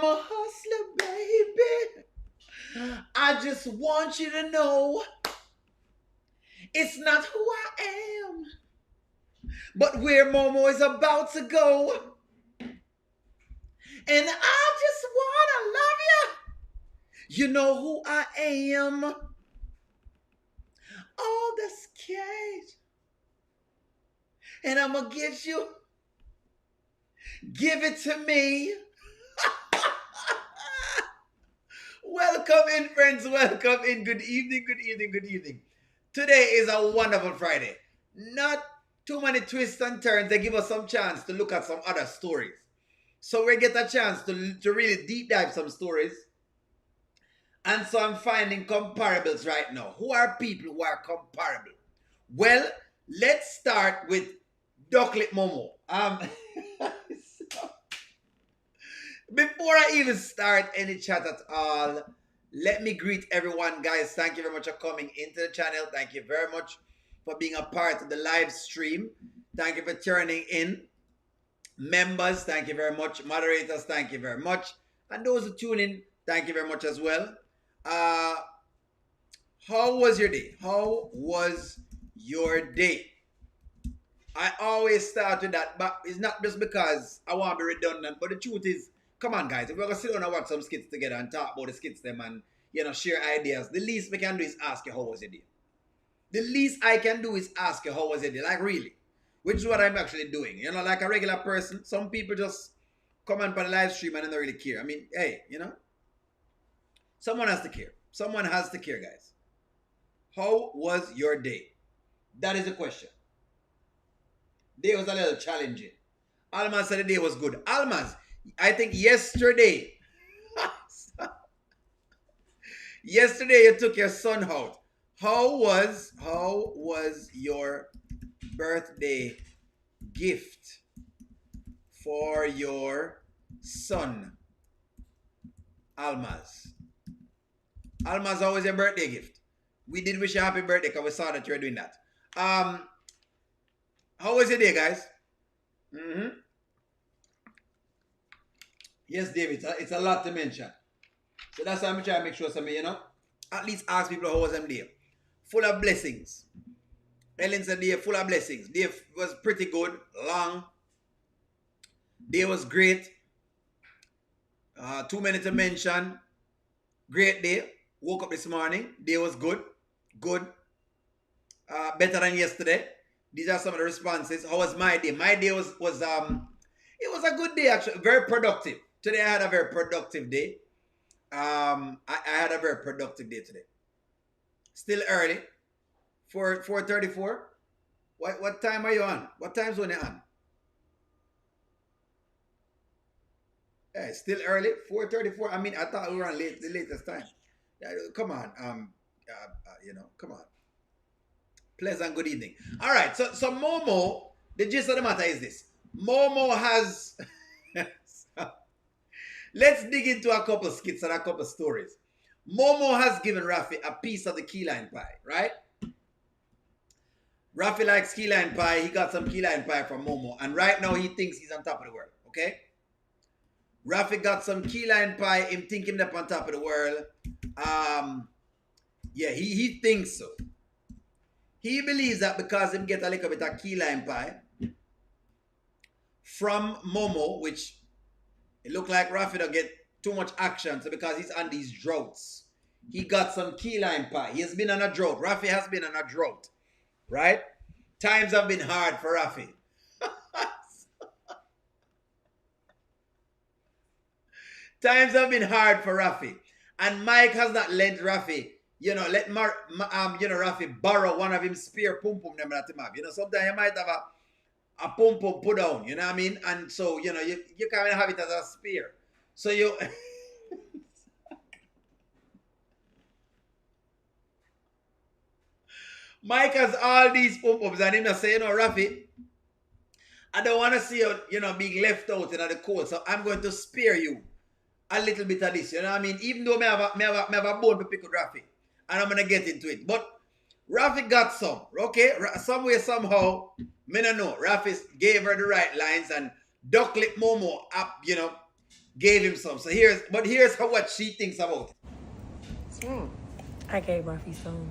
I'm a hustler, baby. I just want you to know it's not who I am, but where Momo is about to go. And I just want to love you. You know who I am. All that's cage. And I'm going to get you. Give it to me. Welcome in, friends. Welcome in. Good evening, good evening, good evening. Today is a wonderful Friday. Not too many twists and turns. They give us some chance to look at some other stories. So we get a chance to really deep dive some stories. And so I'm finding comparables right now. Who are people who are comparable? Well, let's start with Ducklet Momo. Before I even start any chat at all, let me greet everyone, guys. Thank you very much for coming into the channel. Thank you very much for being a part of the live stream. Thank you for turning in. Members, thank you very much. Moderators, thank you very much. And those who tune in, thank you very much as well. How was your day? How was your day? I always start with that, but it's not just because I want to be redundant, but the truth is, come on, guys, if we're going to sit down and watch some skits together and talk about the skits them and, share ideas, the least we can do is ask you how was your day. The least I can do is ask you how was your day, like really, which is what I'm actually doing. Like a regular person, some people just come on for the live stream and they don't really care. I mean, hey, someone has to care. Someone has to care, guys. How was your day? That is the question. Day was a little challenging. Almaz said the day was good. Almaz, I think yesterday you took your son out. How was your birthday gift for your son? Almaz, how was your birthday gift? We did wish you a happy birthday because we saw that you were doing that. How was your day, guys? Yes, David, it's a lot to mention. So that's why I'm trying to make sure somebody, at least ask people how was them day. Full of blessings. Ellen said day full of blessings. Day was pretty good, long. Day was great. Too many to mention. Great day. Woke up this morning. Day was good. Good. Better than yesterday. These are some of the responses. How was my day? My day was it was a good day actually. Very productive. Today I had a very productive day. I had a very productive day today. Still early. 4:34. What time are you on? What time zone are you on? Yeah, still early. 4:34. I mean, I thought we were on the latest time. Come on. Come on. Pleasant good evening. All right, so Momo, the gist of the matter is this. Momo has... Let's dig into a couple of skits and a couple of stories. Momo has given Rafi a piece of the key lime pie, right? Rafi likes key lime pie. He got some key lime pie from Momo. And right now he thinks he's on top of the world, okay? Rafi got some key lime pie. Him thinking up on top of the world. Yeah, he thinks so. He believes that because him get a little bit of key lime pie from Momo, which it look like Rafi don't get too much action, so because he's on these droughts, he got some key lime pie. He has been on a drought. Rafi has been on a drought, right? Times have been hard for Rafi. Times have been hard for Rafi. And Mike has not lent Rafi, let Rafi borrow one of him spare pum-pum them that him have. Sometimes you might have a pum-pum put down, you know what I mean? And so, you can't have it as a spare. So you... Mike has all these pum-pums and him just say, Rafi, I don't want to see you, being left out in the cold, so I'm going to spare you a little bit of this, you know what I mean? Even though I have a bone to pick with Rafi, and I'm going to get into it. But Rafi got some, okay? Some way, somehow, me no know. Rafi gave her the right lines, and Ducklet Momo up, gave him some. So here's how what she thinks about it. I gave Rafi some.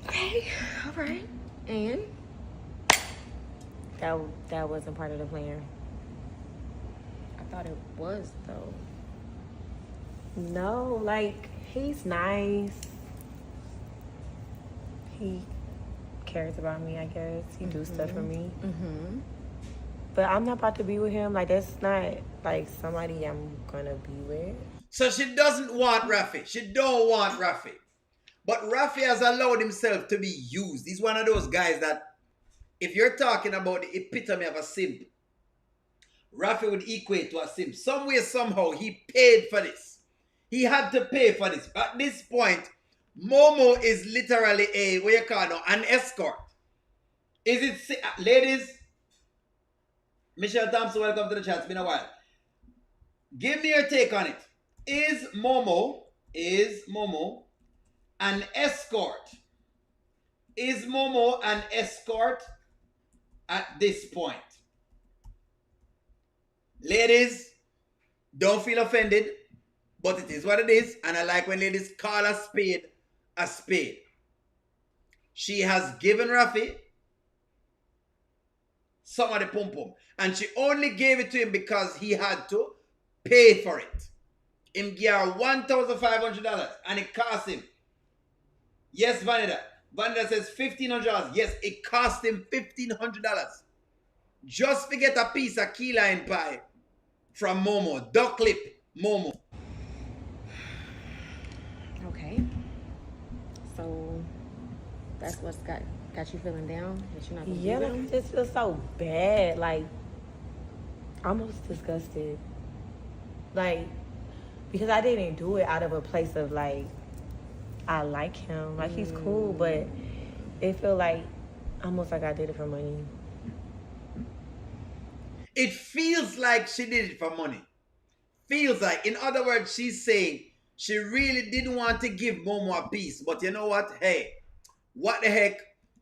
Okay, all right. And that wasn't part of the plan. I thought it was though. No, like he's nice. He cares about me, I guess. He do stuff for me. Mm-hmm. But I'm not about to be with him. Like that's not like somebody I'm gonna be with. So she doesn't want Rafi. She don't want Rafi. But Rafi has allowed himself to be used. He's one of those guys that, if you're talking about the epitome of a simp, Rafi would equate to a simp. Some way, somehow, he paid for this. He had to pay for this. At this point, Momo is literally a, what you call now, an escort. Is it, ladies? Michelle Thompson, welcome to the chat. It's been a while. Give me your take on it. Is Momo an escort? Is Momo an escort at this point? Ladies, don't feel offended, but it is what it is, and I like when ladies call a spade a spade. She has given Rafi some of the pum pum, and she only gave it to him because he had to pay for it. Him give her $1,500, and it cost him. Yes, Vanida. Vanida says $1,500. Yes, it cost him $1,500 just to get a piece of key lime pie from Momo, duck lip Momo. Okay. So that's what's got you feeling down? That you're not gonna Yeah, be like with I him? just feel so bad. Like almost disgusted. Like because I didn't do it out of a place of like I like him. Like he's cool, but it feel like almost like I did it for money. It feels like she did it for money. Feels like, in other words, she's saying she really didn't want to give Momo a piece, but you know what? Hey, what the heck?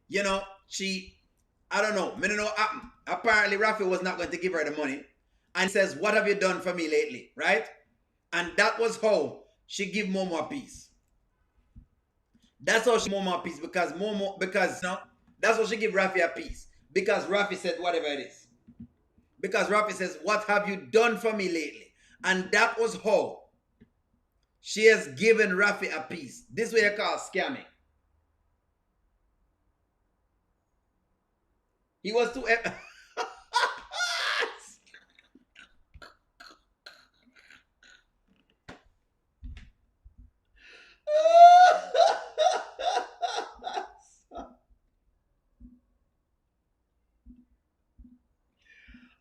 You know, I don't know. I don't know what happened. Apparently, Rafi was not going to give her the money. And he says, what have you done for me lately? Right? And that was how she give Momo a piece. That's how she give Momo a piece because no, that's how she give Rafi a piece. Because Rafi said whatever it is. Because Rafi says, what have you done for me lately? And that was how she has given Rafi a piece. This way I call scamming. He was too...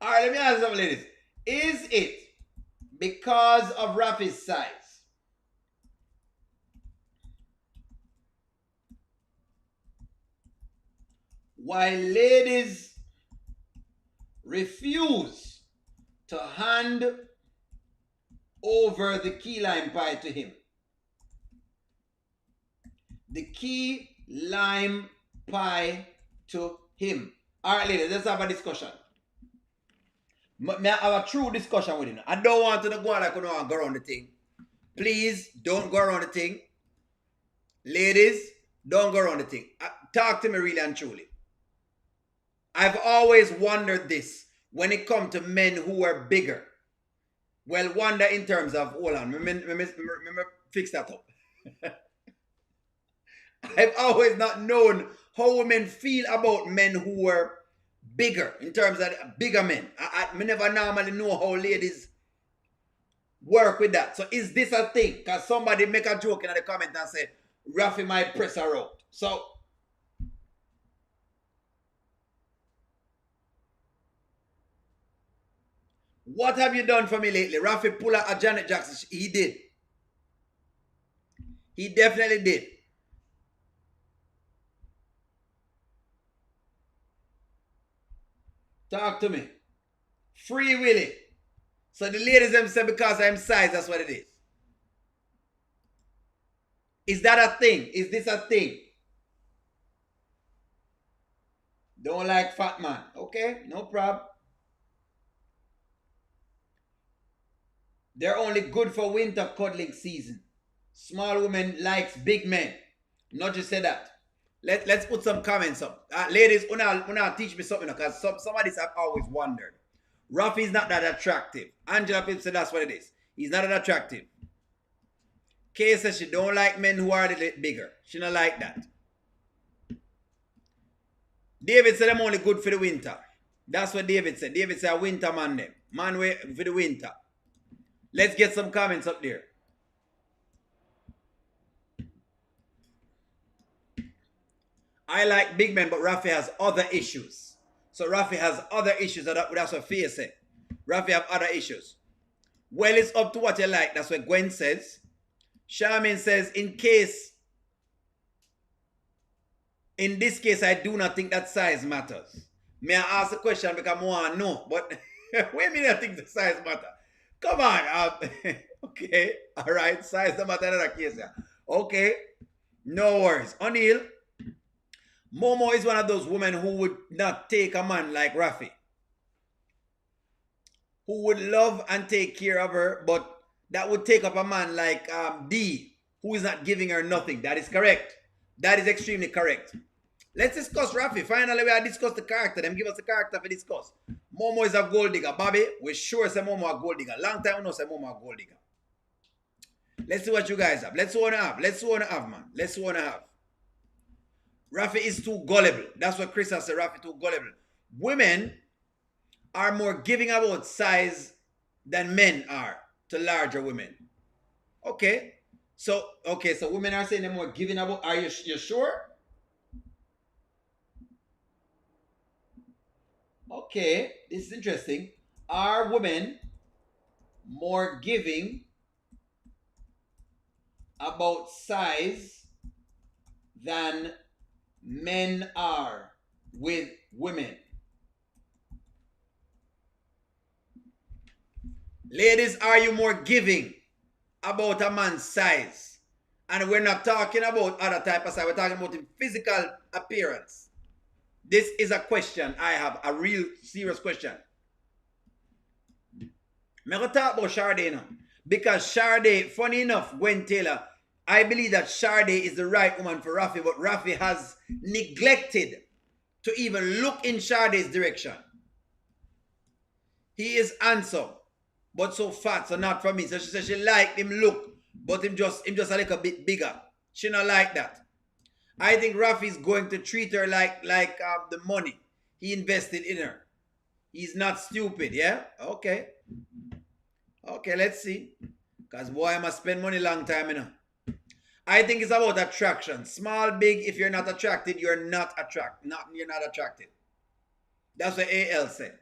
All right, let me ask some ladies. Is it because of Rafi's size? Why ladies refuse to hand over the key lime pie to him? The key lime pie to him. All right, ladies, let's have a discussion. May I have a true discussion with him. I don't want to go on like I don't want to go around the thing. Please don't go around the thing. Ladies, don't go around the thing. Talk to me really and truly. I've always wondered this when it comes to men who are bigger. Well, wonder in terms of, hold on, let me fix that up. I've always not known how women feel about men who were bigger, in terms of bigger men. I never normally know how ladies work with that. So is this a thing? Because somebody make a joke in the comment and say, Rafi might press her out. So, what have you done for me lately? Rafi pull out a Janet Jackson. He did. He definitely did. Talk to me. Free Willy. So the ladies them say because I'm size, that's what it is. Is that a thing? Is this a thing? Don't like fat man. Okay, no problem. They're only good for winter cuddling season. Small woman likes big men. Not just say that. Let's put some comments up. Ladies, una teach me something because some of this I've always wondered. Rafi is not that attractive. Angela Pip said that's what it is. He's not that attractive. Kay says she don't like men who are a little bigger. She don't like that. David said I'm only good for the winter. That's what David said. David said a winter man them. Man for the winter. Let's get some comments up there. I like big men, but Rafi has other issues. So Rafi has other issues. That's what Fia said. Rafi have other issues. Well, it's up to what you like. That's what Gwen says. Charmaine says, in this case, I do not think that size matters. May I ask a question because I want to know. But wait a minute, I think the size matter. Come on. Okay. All right. Size don't matter in that case. Yeah. Okay. No worries. O'Neill. Momo is one of those women who would not take a man like Rafi. Who would love and take care of her, but that would take up a man like D, who is not giving her nothing. That is correct. That is extremely correct. Let's discuss Rafi. Finally, we have discussed the character. Them give us the character to discuss. Momo is a gold digger. Bobby, we sure say Momo a gold digger. Long time we know say Momo a gold digger. Let's see what you guys have. Let's see what I have. Let's see what I have, man. Let's see what I have. Rafi is too gullible. That's what Chris has said. Rafi too gullible. Women are more giving about size than men are to larger women. Okay. So women are saying they're more giving about. Are you sure? Okay. This is interesting. Are women more giving about size than men are with women? Ladies, are you more giving about a man's size? And we're not talking about other type of size. We're talking about the physical appearance. This is a question I have, a real serious question. I'm going to talk about Shardy now. Because Shardy, funny enough, Gwen Taylor, I believe that Shardy is the right woman for Rafi, but Rafi has neglected to even look in Shardy's direction. He is handsome, but so fat, so not for me. So she said she liked him look, but him just a little bit bigger. She not like that. I think Rafi is going to treat her like the money he invested in her. He's not stupid, yeah? Okay. Okay, let's see. Because boy, I must spend money long time, you know. I think it's about attraction. Small, big, if you're not attracted, you're not attracted. You're not attracted. That's what AL said.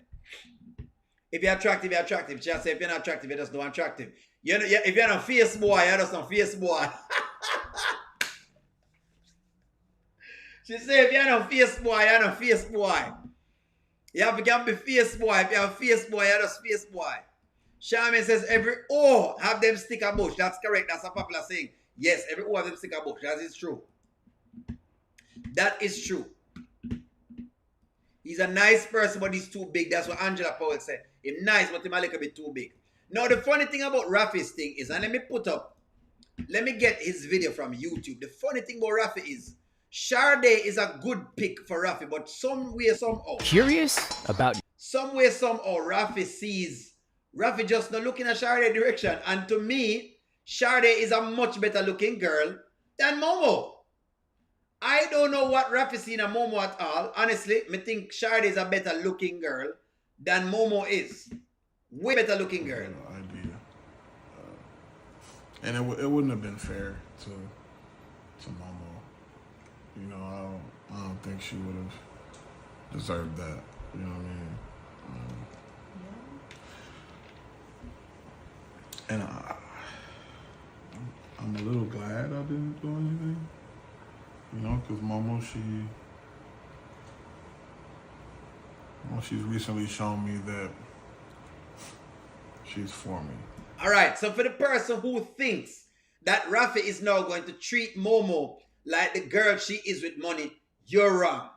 If you're attractive, you're attractive. She said if you're not attractive, you're just not attractive. If you're not fierce boy, you're just not fierce boy. She said if you're not fierce boy, you're not fierce boy. You have to be fierce boy. If you're a fierce boy, you're just fierce boy. Charmaine says every O have them stick a bush. That's correct. That's a popular saying. Yes, every O have them stick a bush. That is true. That is true. He's a nice person, but he's too big. That's what Angela Powell said. He's nice, but he's a little bit too big. Now, the funny thing about Rafi's thing is, and let me get his video from YouTube. The funny thing about Rafi is, Shardy is a good pick for Rafi, but somehow. Curious about. Somehow, Rafi just not looking at Shardy's direction. And to me, Shardy is a much better looking girl than Momo. I don't know what Rafi seen in Momo at all. Honestly, I think Shardy is a better looking girl than Momo is. Way better looking girl. Idea. And it wouldn't have been fair to Momo. You know, I don't think she would have deserved that. You know what I mean? And I'm a little glad I didn't do anything. You know, because Momo, she's recently shown me that she's for me. All right, so for the person who thinks that Rafi is now going to treat Momo like the girl she is with money, you're wrong.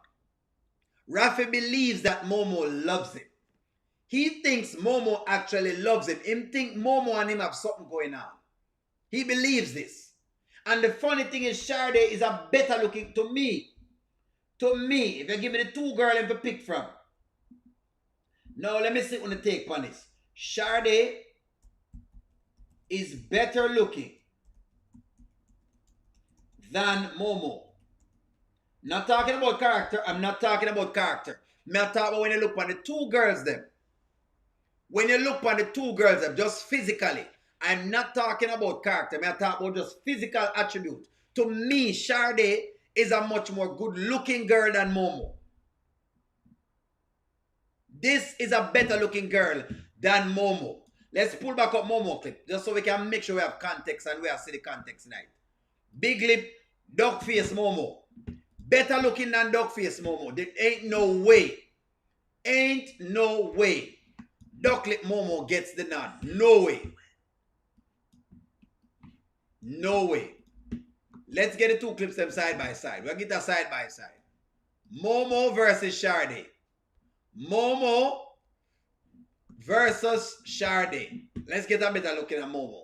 Rafi believes that Momo loves him. He thinks Momo actually loves him. Him think Momo and him have something going on. He believes this. And the funny thing is, Shardy is a better looking, to me, if you give me the two girls to pick from. Now, let me see on the take on this. Shardy is better looking than Momo. Not talking about character. I'm not talking about character. I'm talking about when you look on the two girls them. When you look on the two girls them, just physically. I'm not talking about character. I'm talking about just physical attribute. To me, Shardy is a much more good looking girl than Momo. This is a better looking girl than Momo. Let's pull back up Momo clip, just so we can make sure we have context and we have see the context tonight. Big lip, dog face Momo. Better looking than dog face Momo. There ain't no way. Ain't no way. Dog lip Momo gets the nod. No way. No way. Let's get the two clips them side by side. We'll get that side by side. Momo versus Shardy. Momo versus Shardy. Let's get a better looking at Momo.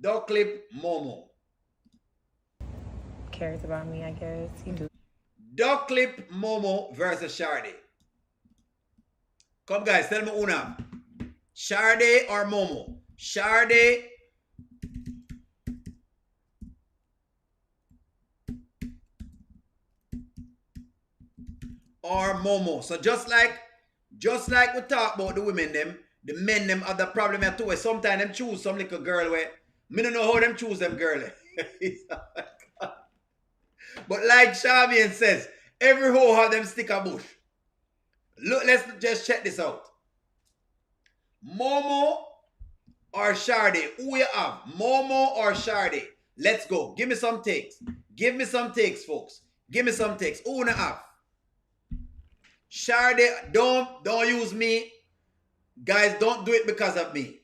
Dog clip Momo. Cares about me, I guess. He do. Dog clip Momo versus Shardy. Come guys, tell me una. Shardy or Momo? Shardy or Momo. So just like we talk about the women them, the men them have the problem here too. Sometimes them choose some little girl where me don't know how them choose them girl. But like Charmian says, every hoe have them stick a bush. Look, let's just check this out. Momo or Shardy? Who you have? Momo or Shardy? Let's go. Give me some takes. Give me some takes, folks. Give me some takes. Who you have? Shardy, don't use me. Guys, don't do it because of me.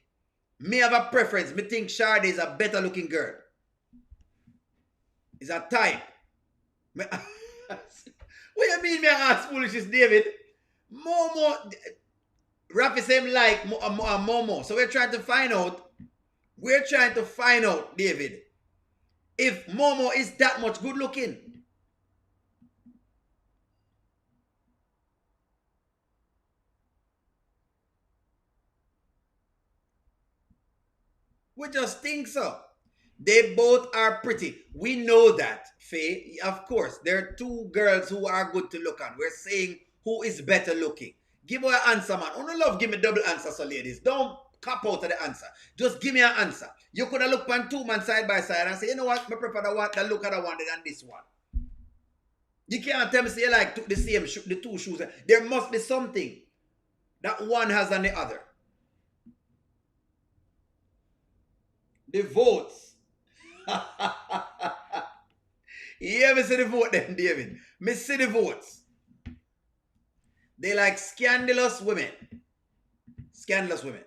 Me have a preference. Me think Shardy is a better looking girl. Is a type. What you mean me ask foolishness, David? Momo, Rafi same like Momo. So we're trying to find out, David, if Momo is that much good looking. We just think so. They both are pretty. We know that, Faye. Of course, there are two girls who are good to look on. We're saying who is better looking. Give her an answer, man. Only love give me double answer, so ladies. Don't cop out of the answer. Just give me an answer. You could have looked on two men side by side and say, you know what? I prefer the one that look at the one than this one. You can't tell me say you like the same the two shoes. There must be something that one has than the other. The votes. Yeah, me see the vote then, David. Me see the votes. They like scandalous women. Scandalous women.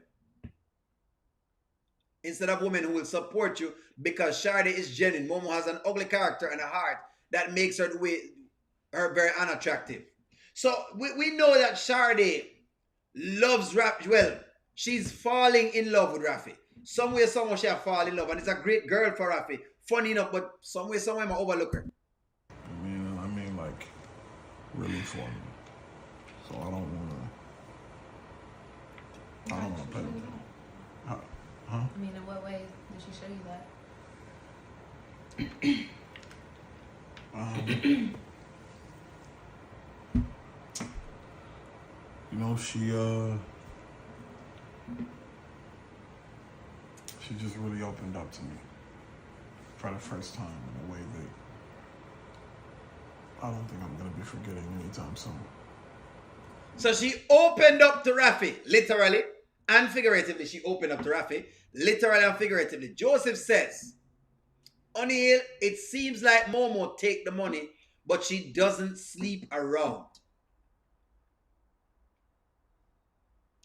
Instead of women who will support you because Shardy is genuine. Momo has an ugly character and a heart that makes her very unattractive. So we know that Shardy loves Rafi. Well, she's falling in love with Rafi. Somewhere, somehow she'll fall in love. And it's a great girl for Rafi. Funny enough, but somewhere, I overlook her. I mean, like, really for me. So I don't want to play with them. Huh? I mean, in what way did she show you that? You know, she just really opened up to me for the first time in a way that I don't think I'm going to be forgetting anytime soon. So she opened up to Rafi, literally and figuratively. She opened up to Rafi, literally and figuratively. Joseph says, O'Neal, it seems like Momo take the money, but she doesn't sleep around.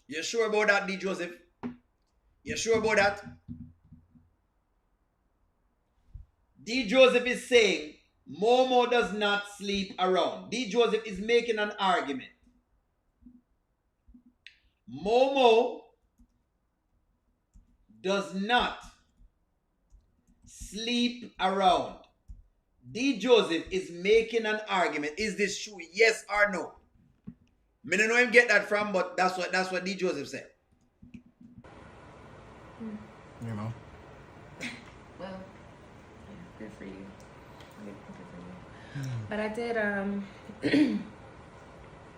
You sure about that, D. Joseph? You sure about that? D. Joseph is saying Momo does not sleep around. D. Joseph is making an argument. Momo does not sleep around. D. Joseph is making an argument. Is this true? Yes or no? I don't know him get that from, but that's what D. Joseph said. You know. Well, yeah, good for you. Good for you. But I did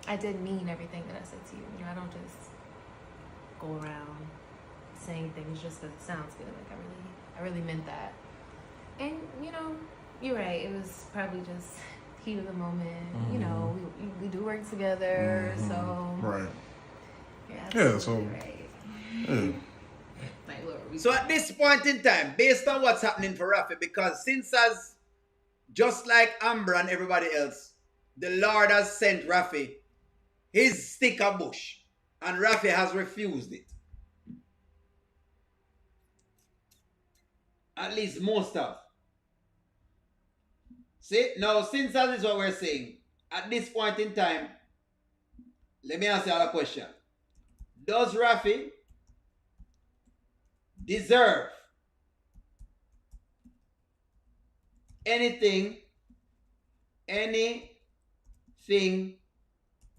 I did mean everything that I said to you. You know, I don't just go around saying things just because it sounds good. Like I really meant that. And you know, you're right. It was probably just heat of the moment. Mm-hmm. You know, we do work together, so Right. yeah, So right. yeah. Like, look, So at this point in time, based on what's happening for Rafi, because since as just like Amber and everybody else, the Lord has sent Rafi his stick of bush, and Rafi has refused it. At least most of. See, now since that is what we're saying, at this point in time, let me ask you a question. Does Rafi deserve anything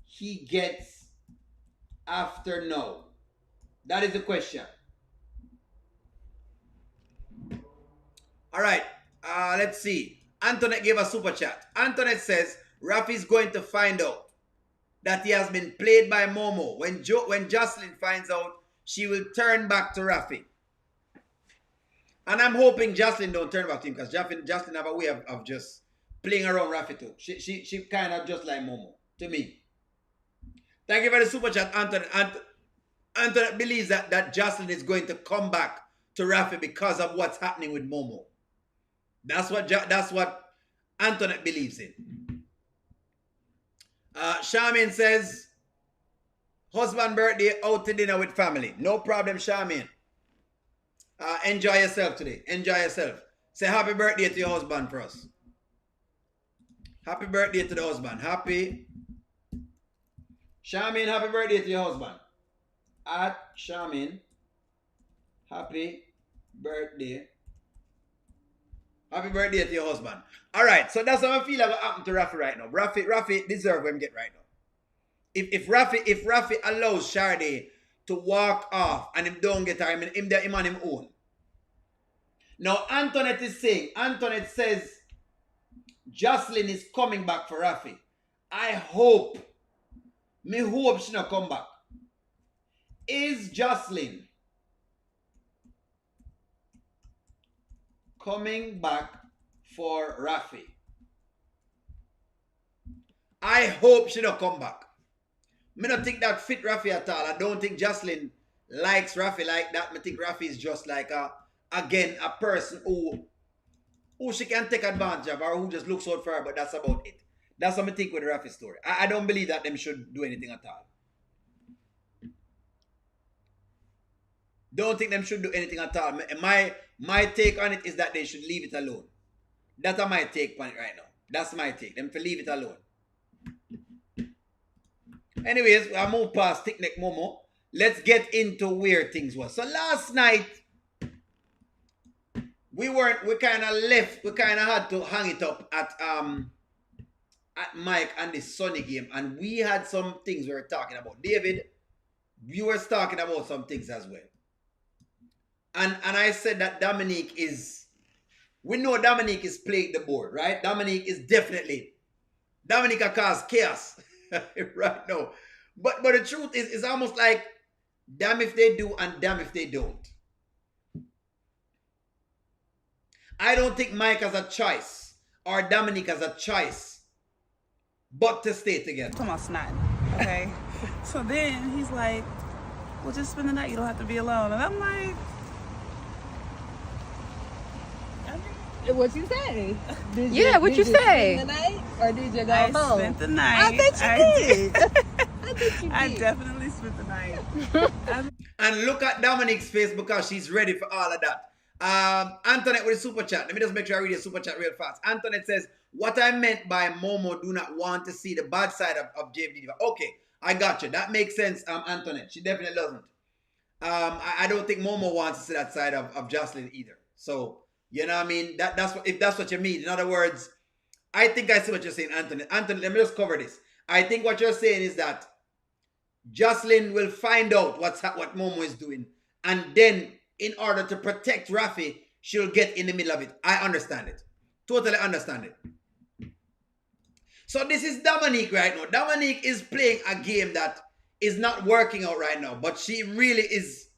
he gets after now? That is the question. All right, let's see. Antoinette gave a super chat. Antoinette says Rafi is going to find out that he has been played by Momo. When Joselyn finds out, she will turn back to Rafi. And I'm hoping Joselyn don't turn back to him, because Joselyn have a way of just playing around Rafi too. She kind of just like Momo to me. Thank you for the super chat, Antoinette. Antoinette believes that Joselyn is going to come back to Rafi because of what's happening with Momo. That's what Antoinette believes in. Charmaine says, husband birthday, out to dinner with family. No problem, Charmaine. Enjoy yourself today. Enjoy yourself. Say happy birthday to your husband for us. Happy birthday to the husband. Charmaine, happy birthday to your husband. At Charmaine, happy birthday. Happy birthday to your husband. All right, so that's how I feel about happening to Rafi right now. Rafi deserves what him get right now. If Rafi allows Shardy to walk off and him don't get her, him on him own. Now Antoinette says Joselyn is coming back for Rafi. I hope she not come back. Is Joselyn coming back for Rafi? I hope she don't come back. I don't think that fit Rafi at all. I don't think Joselyn likes Rafi like that. I think Rafi is just like a person who she can take advantage of, or who just looks out for her, but that's about it. That's what I think with the Rafi story. I don't believe that them should do anything at all. Don't think them should do anything at all. My take on it is that they should leave it alone. That's my take on it right now. That's my take. Them to leave it alone. Anyways, I move past Thick Neck Momo. Let's get into where things were. So last night, we kind of had to hang it up at Mike and the Sunny game, and we had some things we were talking about. David, you were talking about some things as well. And I said that we know Dominique is playing the board, right? Dominique can cause chaos right now. But the truth is, it's almost like, damn if they do and damn if they don't. I don't think Mike has a choice, or Dominique has a choice, but to stay together. Come on, snot. Okay. So then he's like, well, just spend the night. You don't have to be alone. And I'm like, what you say? Did what you say? Spend the night, or did you go I home? spent the night. I bet you did. I bet you did. I definitely spent the night. And look at Dominique's face, because she's ready for all of that. Antoinette with a super chat. Let me just make sure I read a super chat real fast. Antoinette says, what I meant by Momo do not want to see the bad side of JV Diva. Okay, I got you. That makes sense, Antoinette. She definitely doesn't. I don't think Momo wants to see that side of Joselyn either. So, you know what I mean? That's what, if that's what you mean. In other words, I think I see what you're saying, Anthony. Anthony, let me just cover this. I think what you're saying is that Joselyn will find out what Momo is doing, and then in order to protect Rafi, she'll get in the middle of it. I understand it. Totally understand it. So this is Dominique right now. Dominique is playing a game that is not working out right now, but she really is.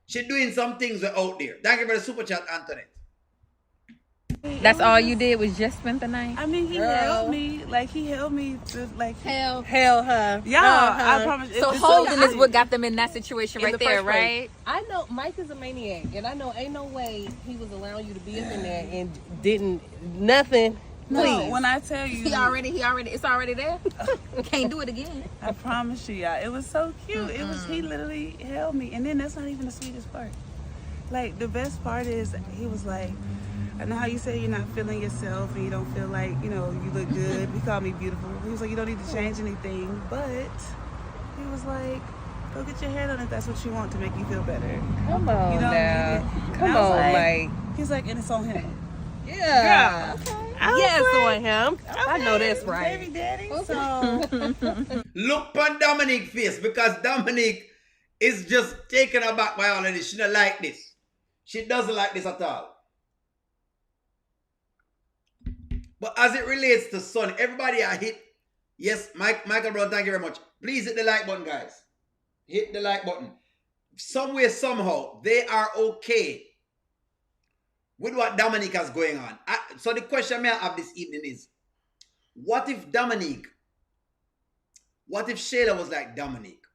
She's doing some things out there. Thank you for the super chat, Antoinette. That's all you did was just spend the night? I mean, he held me. Like, he held me to, like... Hell her. Y'all, I promise. So holding is what got them in that situation right there, right? I know Mike is a maniac, and I know ain't no way he was allowing you to be up in there and didn't... Nothing. No, Please. when I tell you... It's already there. Can't do it again. I promise you, y'all. It was so cute. It was, he literally held me. And then that's not even the sweetest part. Like, the best part is he was like... I know how you say you're not feeling yourself and you don't feel like, you know, you look good. He called me beautiful. He was like, you don't need to change anything. But he was like, go get your hair done if that's what you want to make you feel better. Come on now. Come on, like, Mike. He's like, and it's on him. Yeah. Okay. Yes, like, on him. Okay. I know that's right. Baby daddy. So Look on Dominique's face, because Dominique is just taken aback by all of this. She don't like this. She doesn't like this at all. But as it relates to Son, everybody I hit. Yes, Michael Brown, thank you very much. Please hit the like button, guys. Hit the like button. Somewhere, somehow, they are okay with what Dominique has going on. So the question I have this evening is, what if Shayla was like Dominique?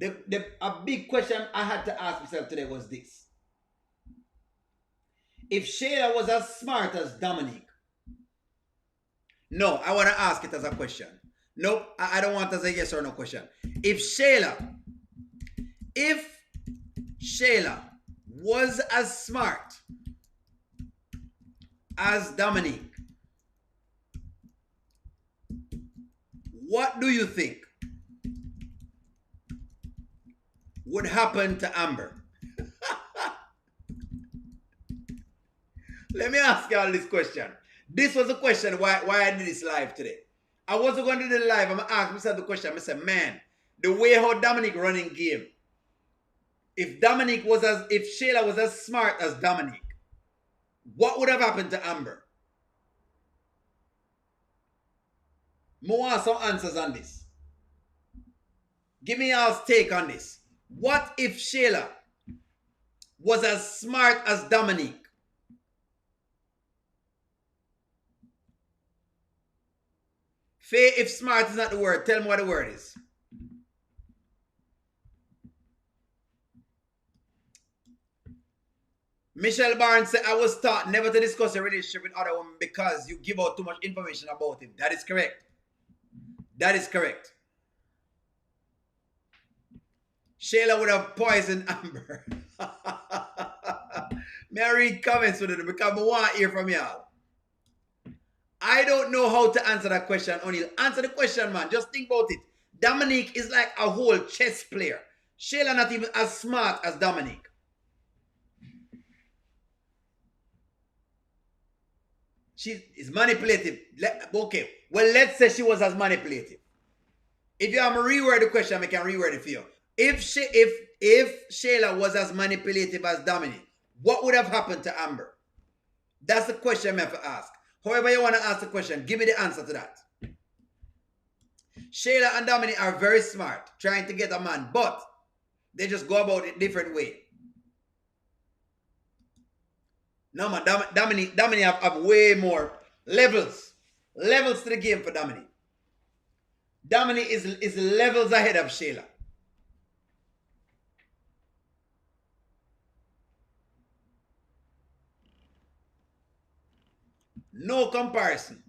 A big question I had to ask myself today was this. If Shayla was as smart as Dominique, no, I want to ask it as a question. Nope, I don't want it as a yes or no question. If Shayla was as smart as Dominique, what do you think would happen to Amber? Let me ask y'all this question. This was a question why I did this live today. I wasn't going to do the live. I'm going to ask myself the question. I said, man, the way how Dominique running game, if Shayla was as smart as Dominique, what would have happened to Amber? I want some answers on this. Give me y'all's take on this. What if Shayla was as smart as Dominique? Faye, if smart is not the word, tell me what the word is. Michelle Barnes said, I was taught never to discuss a relationship with other women because you give out too much information about him. That is correct. That is correct. Shayla would have poisoned Amber. May I read comments with it because I want to hear from y'all. I don't know how to answer that question, O'Neal. Answer the question, man. Just think about it. Dominique is like a whole chess player. Shayla not even as smart as Dominique. She is manipulative. Okay. Well, let's say she was as manipulative. If you want to reword the question, I can reword it for you. If Shayla was as manipulative as Dominique, what would have happened to Amber? That's the question I have to ask. However you want to ask the question, give me the answer to that. Shayla and Dominique are very smart, trying to get a man, but they just go about it different way. No, man, Dominique have way more levels. Levels to the game for Dominique. Dominique is levels ahead of Shayla. No comparison.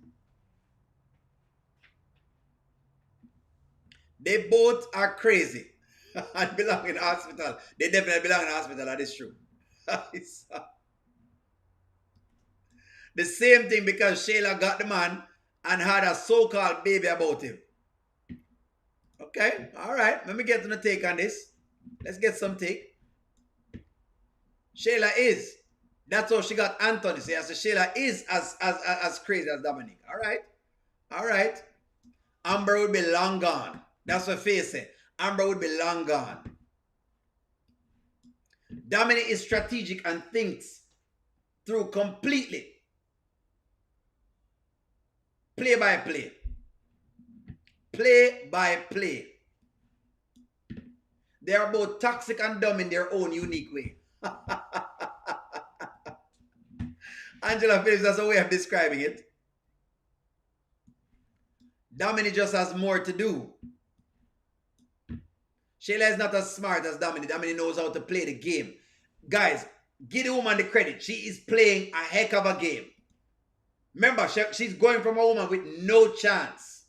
They both are crazy and belong in the hospital. They definitely belong in the hospital, that is true. It's the same thing because Shayla got the man and had a so-called baby about him. Okay, all right. Let me get to the take on this. Let's get some take. Shayla is. That's how she got Anthony. So Shayla is as crazy as Dominique. All right, all right. Amber would be long gone. That's what Faye said. Amber would be long gone. Dominique is strategic and thinks through completely. Play by play. Play by play. They are both toxic and dumb in their own unique way. Angela Phillips, that's a way of describing it. Dominique just has more to do. Shayla is not as smart as Dominique. Dominique knows how to play the game. Guys, give the woman the credit. She is playing a heck of a game. Remember, she's going from a woman with no chance.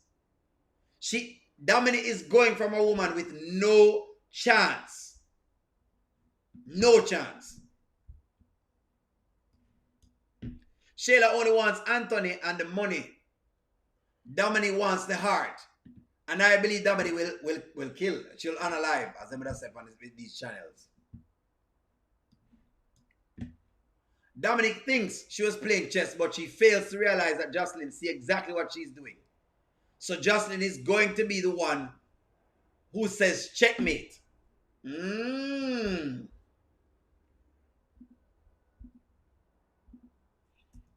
Dominique is going from a woman with no chance. No chance. Shayla only wants Anthony and the money. Dominique wants the heart. And I believe Dominique will kill. She'll unalive, as I would have said on these channels. Dominique thinks she was playing chess, but she fails to realize that Joselyn sees exactly what she's doing. So Joselyn is going to be the one who says checkmate.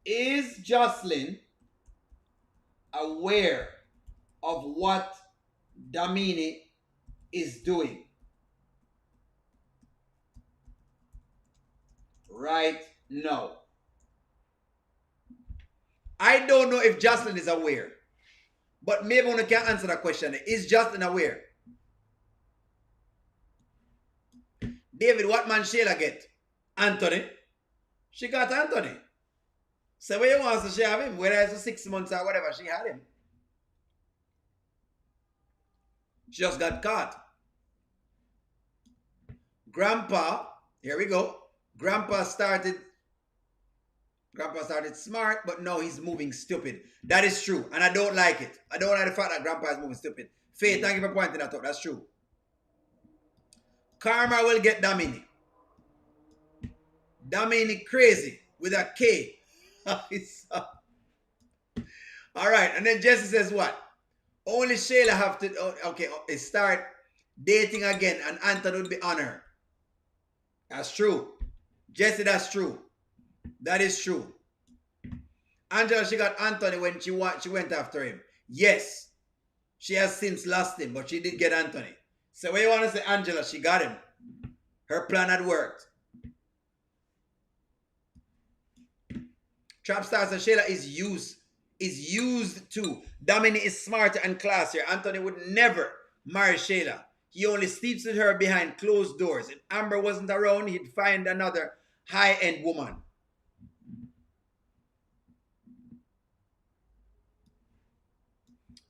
Is Joselyn aware of what Domini is doing right now? I don't know if Joselyn is aware, but maybe one can answer that question. Is Joselyn aware? David, what man Shayla get? Anthony. She got Anthony. So where you want to she have him? Whether it's for 6 months or whatever, she had him. She just got caught. Grandpa, here we go. Grandpa started smart, but now he's moving stupid. That is true, and I don't like it. I don't like the fact that Grandpa is moving stupid. Faye, thank you for pointing that out. That's true. Karma will get Domini. Domini crazy with a K. All right, and then Jesse says what? Only Shayla have to, start dating again and Anthony would be on her. That's true. Jesse, that's true. That is true. Angela, she got Anthony when she went after him. Yes. She has since lost him, but she did get Anthony. So what you want to say, Angela, she got him. Her plan had worked. Trapstar says Shayla is used to. Dominique is smarter and classier. Anthony would never marry Shayla. He only sleeps with her behind closed doors. If Amber wasn't around, he'd find another high-end woman.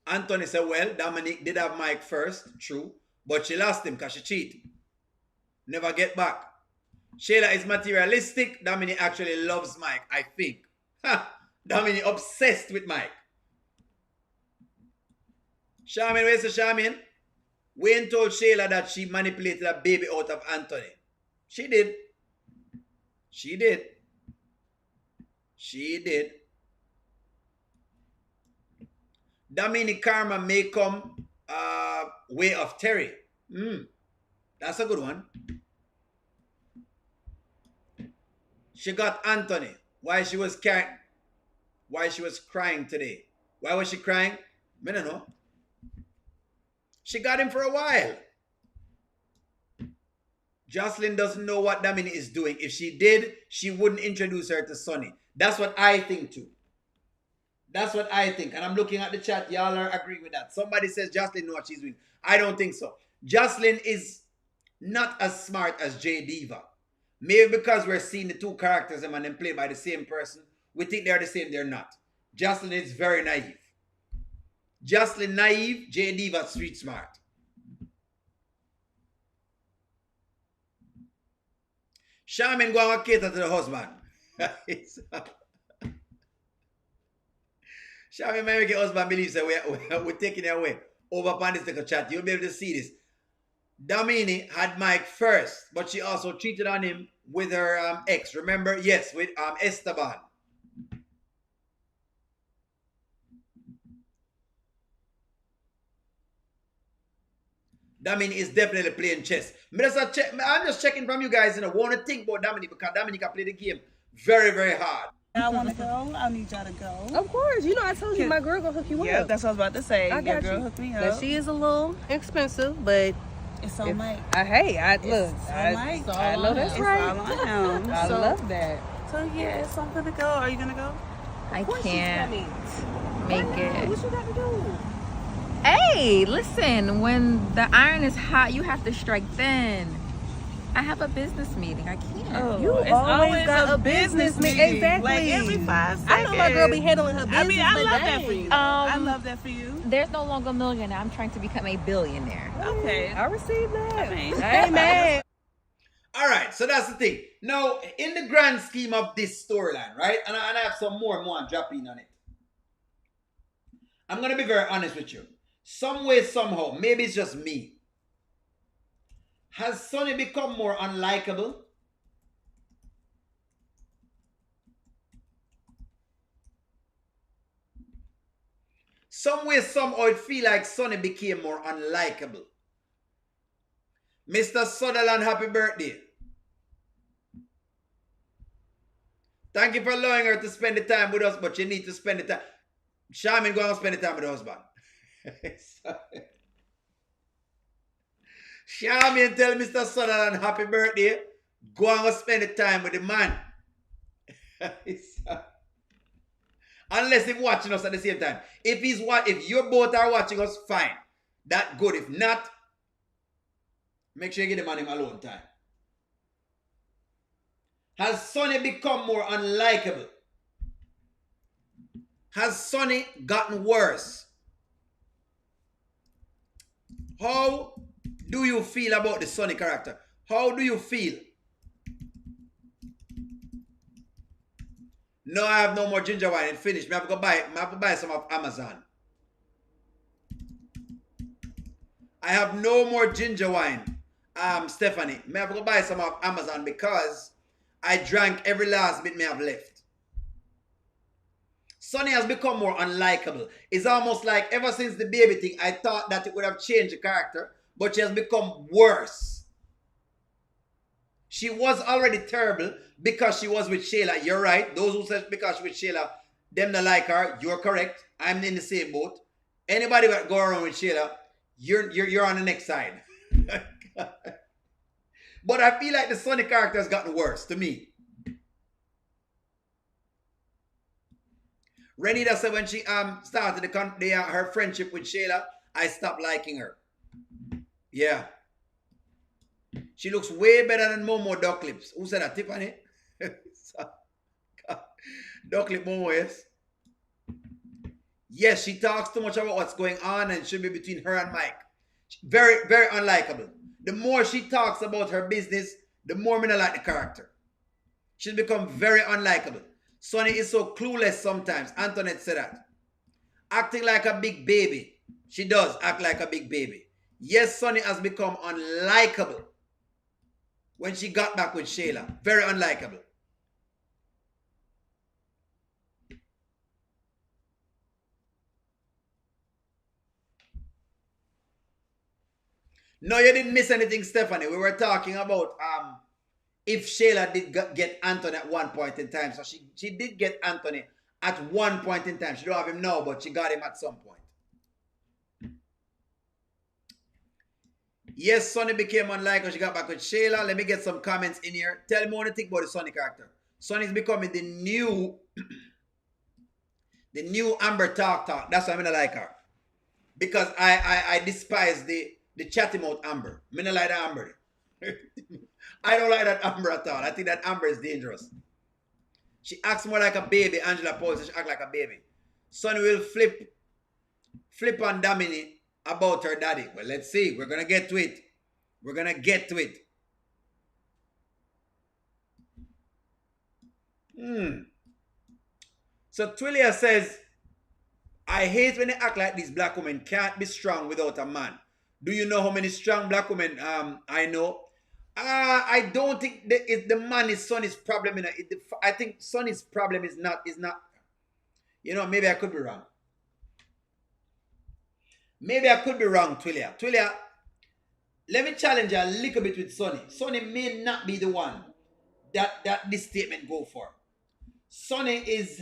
Anthony said, well, Dominique did have Mike first, true, but she lost him because she cheated. Never get back. Shayla is materialistic. Dominique actually loves Mike, I think. Dominique obsessed with Mike. Charmin, where's the Charmin? Wayne told Shayla that she manipulated a baby out of Anthony. She did. She did. She did. Dominique karma may come way of Terry. That's a good one. She got Anthony. Why she was crying today? Why was she crying? I don't know. She got him for a while. Joselyn doesn't know what Domini is doing. If she did, she wouldn't introduce her to Sonny. That's what I think too. That's what I think. And I'm looking at the chat. Y'all are agreeing with that. Somebody says Joselyn knows what she's doing. I don't think so. Joselyn is not as smart as J Diva. Maybe because we're seeing the two characters and then played by the same person, we think they're the same. They're not. Joselyn is very naive. Joselyn naive, J Diva street smart. Charmin go and cater to the husband. Charmin might make your husband believe that we're taking it away. over upon this little chat. You'll be able to see this. Domini had Mike first, but she also cheated on him with her ex. Remember? Yes, with Esteban. Dominique is definitely playing chess. I'm just checking from you guys, want to think about Dominique because Dominique can play the game very, very hard. Y'all want to go? I need y'all to go. Of course. You know, I told you my girl gonna hook you Yeah, up. that's what I was about to say. I got Your girl you. hooked me Now, up. she is a little expensive, but It's on Mike. look. Mike. I know that's It's right. all on him. I love that. So yeah, so I'm gonna go. Are you gonna go? I Of course she's can't coming. make What it. you got to do? Hey, listen, when the iron is hot, you have to strike thin. I have a business meeting. I can't. Oh, You it's always got a business meeting. Exactly. Like every 5 seconds. I know my girl be handling her business. I mean, I but love that dang. for you. I love that for you. There's no longer a millionaire. I'm trying to become a billionaire. Okay. I received that. I mean, I ain't mad. All right, so that's the thing. Now, in the grand scheme of this storyline, right? And I have some more dropping on it. I'm going to be very honest with you. Some way, somehow, maybe it's just me. Has Sonny become more unlikable? Some way, somehow, it feel like Sonny became more unlikable. Mr. Sutherland, happy birthday. Thank you for allowing her to spend the time with us, but you need to spend the time. Shaman, go and spend the time with the husband. Shaman, tell Mr. Sutherland happy birthday. Go and spend the time with the man. Unless he's watching us at the same time. If you both are watching us, fine. That good. If not, make sure you give the man him alone time. Has Sonny become more unlikable? Has Sonny gotten worse? How do you feel about the Sonny character? How do you feel? No, I have no more ginger wine. It's finished. I have to buy some of Amazon. I have no more ginger wine. Stephanie, I have to buy some of Amazon because I drank every last bit I have left. Sonny has become more unlikable. It's almost like ever since the baby thing, I thought that it would have changed the character, but she has become worse. She was already terrible because she was with Shayla. You're right. Those who said because she was with Shayla, them not like her. You're correct. I'm in the same boat. Anybody that go around with Shayla, you're on the next side. But I feel like the Sonny character has gotten worse to me. Renita said when she started her friendship with Shayla, I stopped liking her. Yeah. She looks way better than Momo Duck Lips. Who said that? Tiffany? Duck Lip Momo, yes. Yes, she talks too much about what's going on and it should be between her and Mike. Very, very unlikable. The more she talks about her business, the more I like the character. She's become very unlikable. Sonny is so clueless sometimes. Antoinette said that. Acting like a big baby. She does act like a big baby. Yes, Sonny has become unlikable when she got back with Shayla. Very unlikable. No, you didn't miss anything, Stephanie. We were talking about if Shayla did get Anthony at one point in time. So she did get Anthony at one point in time. She don't have him now, but she got him at some point. Yes, Sonny became unlikable. She got back with Shayla. Let me get some comments in here. Tell me what you think about the Sonny character. Sonny's becoming the new Amber Talk. That's why I mean I like her. Because I despise the chatty mouth Amber. I don't like that Amber. I don't like that Amber at all. I think that Amber is dangerous. She acts more like a baby. Angela Paul says she acts like a baby. Sonny will flip on Domini about her daddy. Well, let's see. We're going to get to it. We're going to get to it. So Twilia says, I hate when they act like these black women can't be strong without a man. Do you know how many strong black women I know? I don't think the man is Sonny's problem. I think Sonny's problem is not. Maybe I could be wrong. Maybe I could be wrong, Twilia. Twilia, let me challenge you a little bit with Sonny. Sonny may not be the one that this statement go for. Sonny's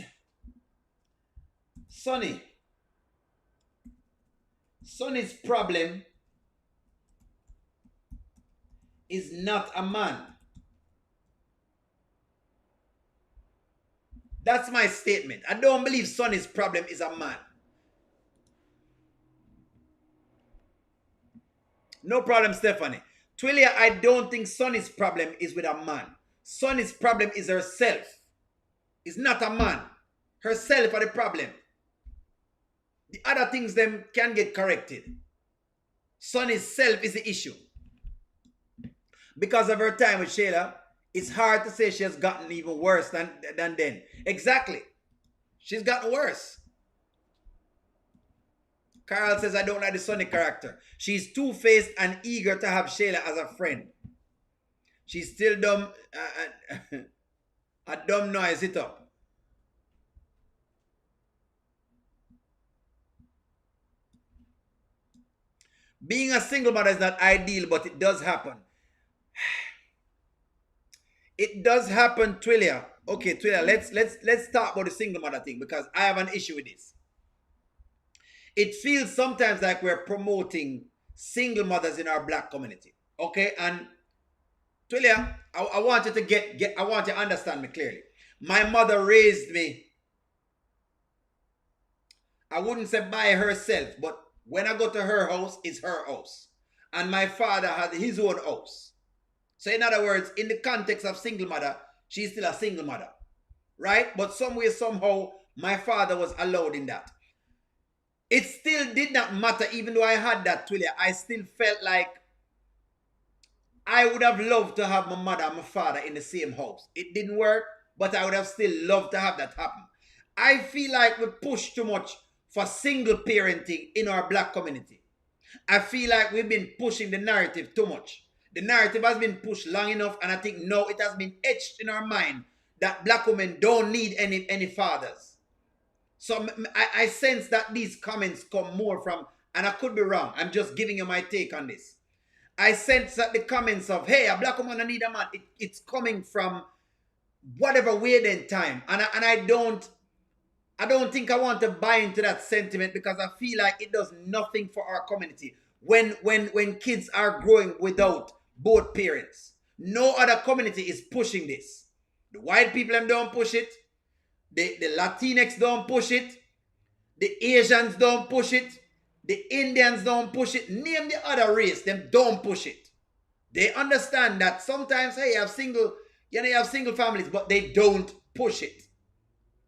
problem is not a man. That's my statement. I don't believe Sonny's problem is a man. No problem, Stephanie. Twilia, I don't think Sonny's problem is with a man. Sonny's problem is herself. It's not a man. Herself are the problem. The other things them can get corrected. Sonny's self is the issue. Because of her time with Shayla, it's hard to say she has gotten even worse than then. Exactly. She's gotten worse. Carl says, I don't like the Sonny character. She's two-faced and eager to have Shayla as a friend. She's still dumb. A dumb noise it up. Being a single mother is not ideal, but it does happen. It does happen, Twilia. Okay, Twilia, let's talk about the single mother thing because I have an issue with this. It feels sometimes like we're promoting single mothers in our black community. Okay, and Twilia, I want you to I want you to understand me clearly. My mother raised me, I wouldn't say by herself, but when I go to her house, it's her house. And my father had his own house. So in other words, in the context of single mother, she's still a single mother. Right? But some way, somehow, my father was allowed in that. It still did not matter, even though I had that Twilia. I still felt like I would have loved to have my mother and my father in the same house. It didn't work, but I would have still loved to have that happen. I feel like we push too much for single parenting in our black community. I feel like we've been pushing the narrative too much. The narrative has been pushed long enough, and I think now it has been etched in our mind that black women don't need any fathers. So I sense that these comments come more from, and I could be wrong, I'm just giving you my take on this. I sense that the comments of, hey, a black woman don't need a man, it's coming from whatever way in time. And I don't think I want to buy into that sentiment because I feel like it does nothing for our community when kids are growing without both parents. No other community is pushing this. The white people them don't push it. The Latinx don't push it. The Asians don't push it. The Indians don't push it. Name the other race, them don't push it. They understand that sometimes, hey, you have single families, but they don't push it.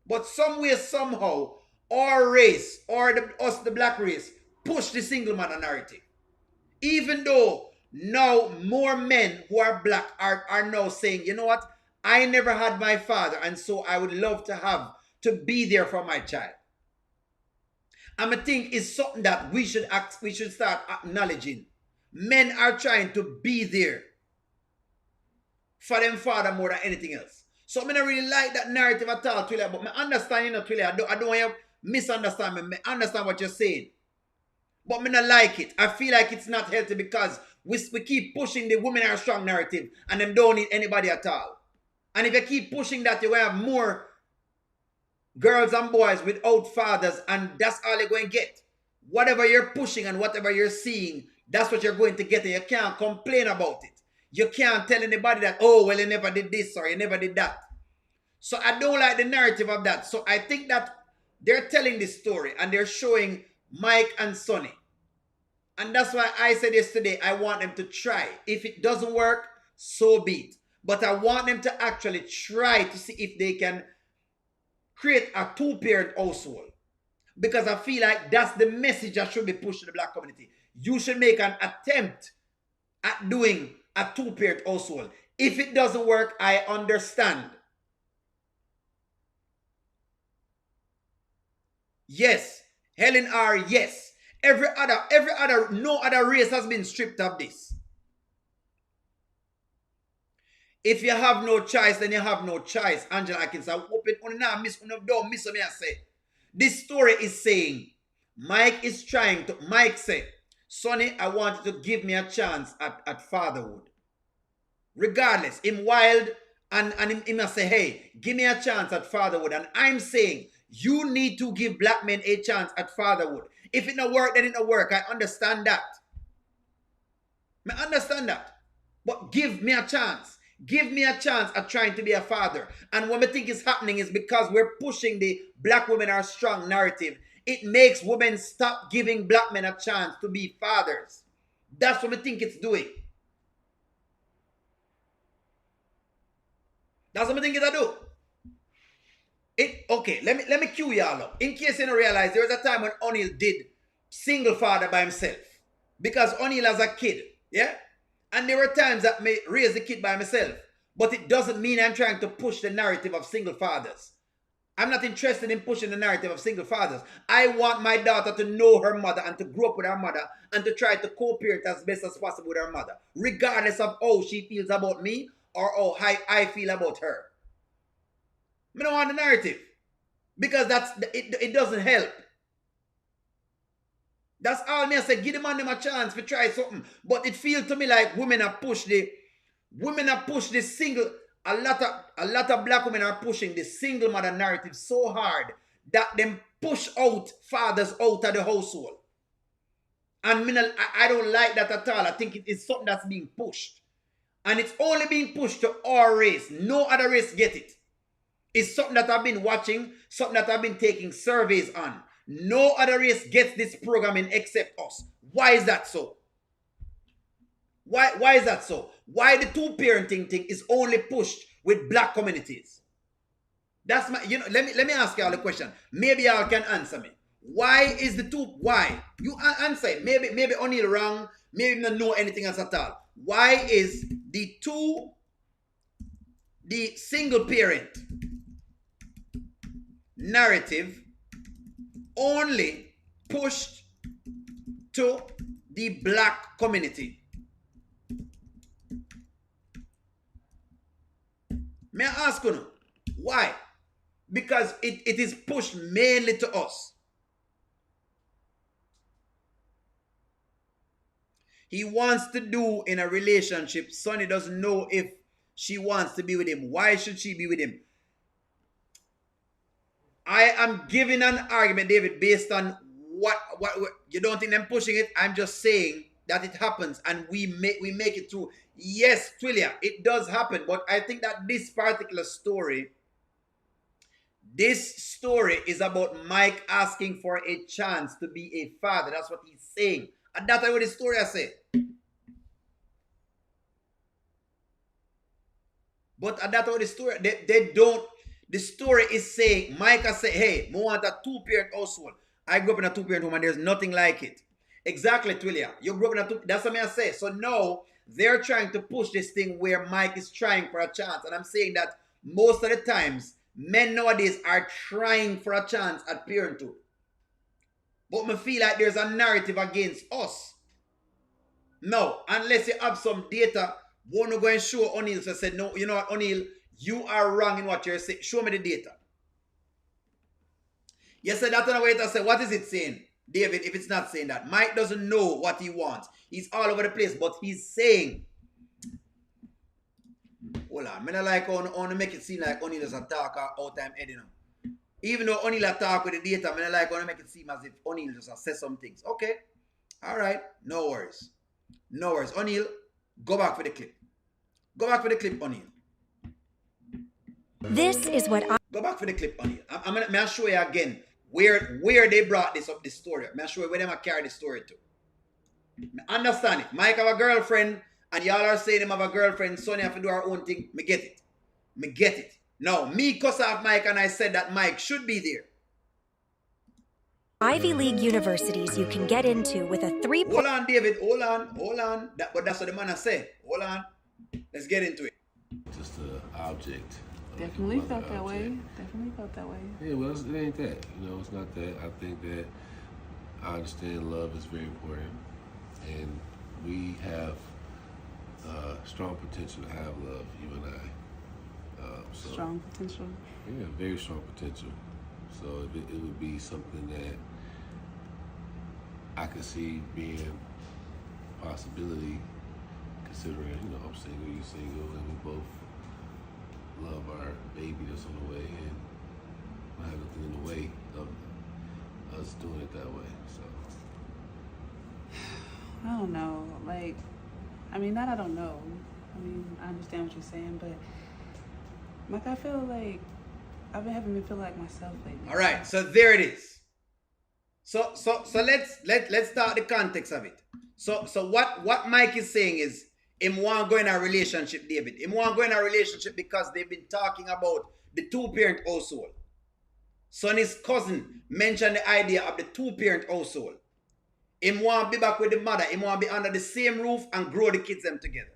But somewhere, somehow, our race, or the black race, push the single mother narrative. Even though now more men who are black are now saying, you know what, I never had my father, and so I would love to be there for my child. And I think it's something that we should start acknowledging. Men are trying to be there for them father more than anything else. So I don't really like that narrative at all, Twilia, but I understand, Twilia, I don't want you to misunderstand me. I understand what you're saying. But I don't like it. I feel like it's not healthy because we keep pushing the women are strong narrative and them don't need anybody at all. And if you keep pushing that, you're going to have more girls and boys without fathers, and that's all you're going to get. Whatever you're pushing and whatever you're seeing, that's what you're going to get, and you can't complain about it. You can't tell anybody that, oh, well, you never did this or you never did that. So I don't like the narrative of that. So I think that they're telling this story and they're showing Mike and Sonny. And that's why I said yesterday, I want them to try. If it doesn't work, so be it. But I want them to actually try to see if they can create a two-parent household. Because I feel like that's the message that should be pushed to the black community. You should make an attempt at doing a two-parent household. If it doesn't work, I understand. Yes. Helen R, yes. No other race has been stripped of this. If you have no choice, then you have no choice. Angela Atkins, I hope it only now miss don't miss me. I say. This story is saying Mike say, Sonny, I want you to give me a chance at fatherhood. Regardless, him wild and him say, hey, give me a chance at fatherhood. And I'm saying you need to give black men a chance at fatherhood. If it not work, then it not work. I understand that. I understand that. But give me a chance. Give me a chance at trying to be a father. And what I think is happening is because we're pushing the black women are strong narrative. It makes women stop giving black men a chance to be fathers. That's what I think it's doing. That's what I think it'll do. Okay, let me cue y'all up. In case you don't realize, there was a time when O'Neal did single father by himself. Because O'Neal as a kid, yeah? And there were times that I raise the kid by myself. But it doesn't mean I'm trying to push the narrative of single fathers. I'm not interested in pushing the narrative of single fathers. I want my daughter to know her mother and to grow up with her mother and to try to co-parent as best as possible with her mother. Regardless of how she feels about me or how I feel about her. I don't want the narrative. Because it doesn't help. That's all me I say. Give the man them a chance to try something. But it feels to me like women are push the single. A lot of black women are pushing the single mother narrative so hard that them push out fathers out of the household. And I don't like that at all. I think it is something that's being pushed. And it's only being pushed to our race. No other race get it. It's something that I've been watching, something that I've been taking surveys on. No other race gets this programming except us. Why is that so? Why is that so? Why the two-parenting thing is only pushed with black communities? That's my, let me ask y'all a question. Maybe y'all can answer me. Why is why? You answer it. Maybe O'Neal wrong. Maybe not know anything else at all. Why is the single parent narrative only pushed to the black community? May I ask you, why? Because it is pushed mainly to us. He wants to do in a relationship. Sonny doesn't know if she wants to be with him. Why should she be with him? I am giving an argument, David, based on what you don't think I'm pushing it. I'm just saying that it happens and we make it through. Yes, Twilia, it does happen. But I think that this particular story, is about Mike asking for a chance to be a father. That's what he's saying. And that's what the story I say. But that's what the story, they don't. The story is saying, Micah say, hey, I want a two-parent household. I grew up in a two-parent home and there's nothing like it. Exactly, Twilia. You grew up in a two, that's what I say. So now, they're trying to push this thing where Mike is trying for a chance. And I'm saying that most of the times, men nowadays are trying for a chance at parenthood. But I feel like there's a narrative against us. No, unless you have some data, want to go and show O'Neal. So I said, no, you know what, O'Neal, you are wrong in what you're saying. Show me the data. You said that on the way to say, what is it saying? David, if it's not saying that. Mike doesn't know what he wants. He's all over the place, but he's saying. Hold on. I don't like on make it seem like O'Neal is a talker all time head, you know. Even though O'Neal talk with the data, I don't like on make it seem as if O'Neal just says some things. Okay. All right. No worries. No worries. O'Neal, go back for the clip. Go back for the clip, O'Neal. This is what I... Go back for the clip, O'Neal. I'm gonna show you again where they brought this story. I'm gonna show you where they carry the story to. Understand it. Mike have a girlfriend, and y'all are saying him have a girlfriend. Sonny have to do her own thing. Me get it. Me get it. Now, me cuss off Mike, and I said that Mike should be there. Ivy League universities you can get into with a 3. Hold on, David. Hold on. But that's what the man has said. Hold on. Let's get into it. Just an object. Definitely felt that way. Definitely felt that way. Yeah, well, it ain't that. You know, it's not that. I think that I understand love is very important, and we have strong potential to have love, you and I. Strong potential. Yeah, very strong potential. So it would be something that I could see being a possibility, considering, I'm single, you're single, and we both love our baby that's on the way, and don't have nothing in the way of us doing it that way. So I don't know. Like, I mean, that I don't know. I mean, I understand what you're saying, but like, I feel like I've been having me feel like myself lately. All right, so there it is. So let's start the context of it. So what Mike is saying is him want to go in a relationship, David. Him want to go in a relationship because they've been talking about the two-parent household. So his cousin mentioned the idea of the two-parent household. Him want to be back with the mother. Him want to be under the same roof and grow the kids them together.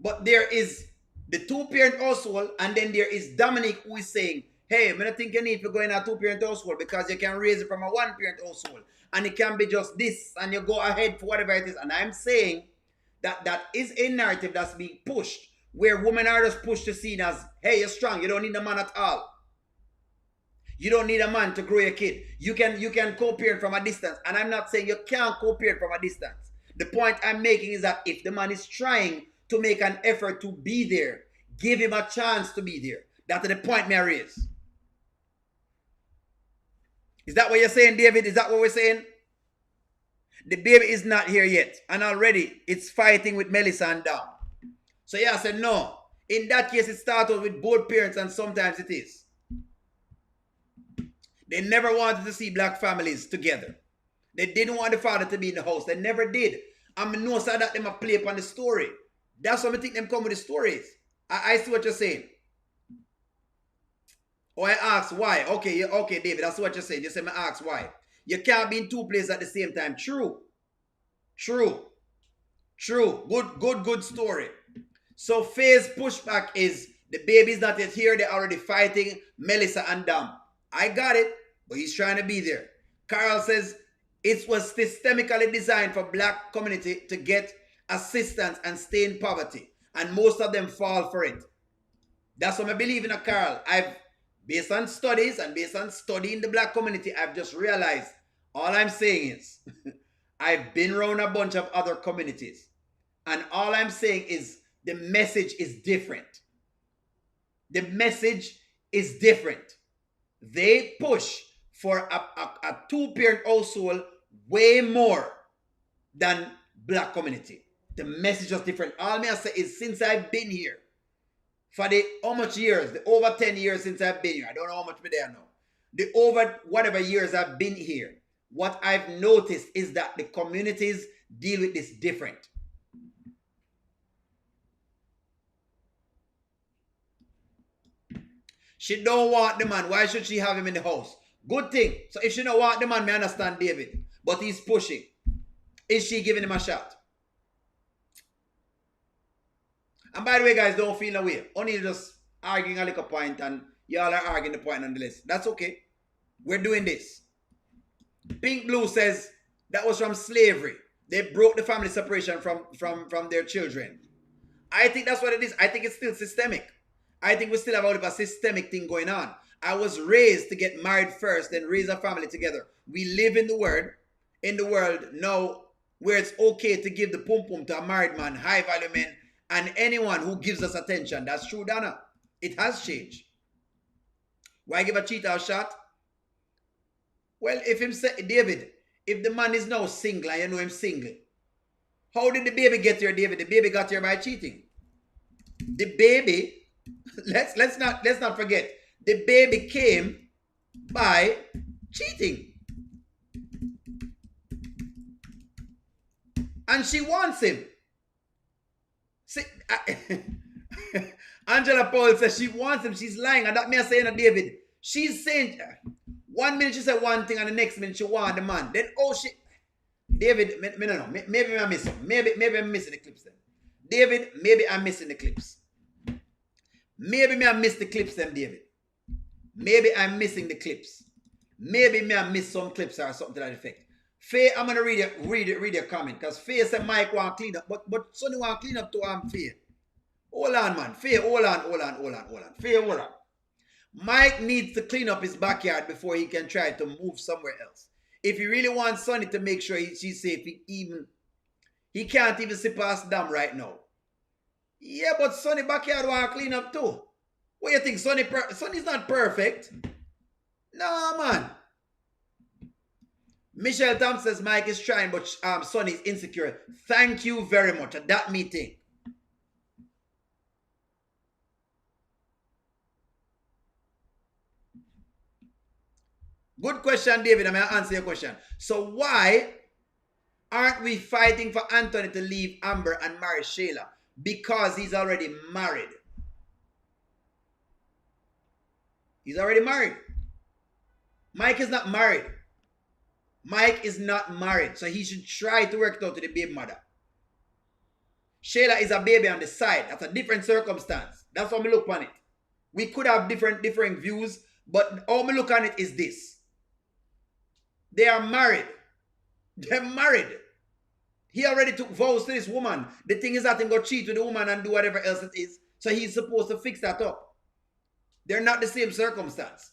But there is the two-parent household, and then there is Dominique, who is saying, hey, I don't think you need to go in a two-parent household because you can raise it from a one-parent household. And it can be just this, and you go ahead for whatever it is. And I'm saying that that is a narrative that's being pushed, where women are just pushed to see as, hey, you're strong, you don't need a man at all. You don't need a man to grow your kid. You can co-parent from a distance. And I'm not saying you can't co-parent from a distance. The point I'm making is that if the man is trying to make an effort to be there, give him a chance to be there. That's the point I raise. Is that what you're saying, David? Is that what we're saying? The baby is not here yet. And already it's fighting with Melissa and Dom. So yeah, I said no. In that case, it starts with both parents, and sometimes it is. They never wanted to see black families together. They didn't want the father to be in the house. They never did. And I know that them a play upon the story. That's what I think them come with the stories. I see what you're saying. Oh, I ask why. Okay, okay, David, that's what you're saying. You say me ask why. You can't be in two places at the same time. True. True. True. Good story. So Faye's pushback is the baby's not yet here. They're already fighting Melissa and Dom. I got it, but he's trying to be there. Carl says it was systemically designed for black community to get assistance and stay in poverty. And most of them fall for it. That's what I believe in, Carl. Based on studies and based on studying the black community, I've just realized all I'm saying is I've been around a bunch of other communities. And all I'm saying is the message is different. The message is different. They push for a two-parent household way more than black community. The message is different. All I say is since I've been here, for the how much years? The over 10 years since I've been here. I don't know how much me there now. The over whatever years I've been here, what I've noticed is that the communities deal with this different. She don't want the man. Why should she have him in the house? Good thing. So if she don't want the man, I understand David. But he's pushing. Is she giving him a shot? And by the way, guys, don't feel no way. Only just arguing a little point and y'all are arguing the point on the list. That's okay. We're doing this. Pink Blue says that was from slavery. They broke the family separation from their children. I think that's what it is. I think it's still systemic. I think we still have a systemic thing going on. I was raised to get married first, then raise a family together. We live in the world now where it's okay to give the pum-pum to a married man, high value men, and anyone who gives us attention. That's true, Donna. It has changed. Why give a cheater a shot? Well, if him say, David, if the man is now single and you know him single, how did the baby get here, David? The baby got here by cheating. The baby, let's not forget, the baby came by cheating. And she wants him. See, Angela Paul says she wants him. She's lying. And that means saying to David, she's saying 1 minute she said one thing and the next minute she want the man. Then David, me no know. Maybe I'm missing. Maybe I'm missing the clips then. David, maybe I'm missing the clips. Maybe I missed the clips then, David. Maybe I'm missing the clips. Maybe me I missed some clips or something to that effect. Faye, I'm gonna read your comment. Because Faye said Mike want clean up. But Sonny want clean up to Faye. Hold on, man. Faye, hold on. Faye, hold on. Mike needs to clean up his backyard before he can try to move somewhere else. If he really wants Sonny to make sure she's safe, he can't even see past Dam right now. Yeah, but Sonny backyard want to clean up too. What do you think? Sonny's not perfect. No, man. Michelle Thompson says Mike is trying, but Sonny is insecure. Thank you very much at that meeting. Good question, David. I'm going to answer your question. So why aren't we fighting for Anthony to leave Amber and marry Shayla? Because he's already married. He's already married. Mike is not married. Mike is not married. So he should try to work it out to the baby mother. Shayla is a baby on the side. That's a different circumstance. That's how we look on it. We could have different views, but how we look on it is this. They are married. They're married. He already took vows to this woman. The thing is that he go cheat with the woman and do whatever else it is. So he's supposed to fix that up. They're not the same circumstance.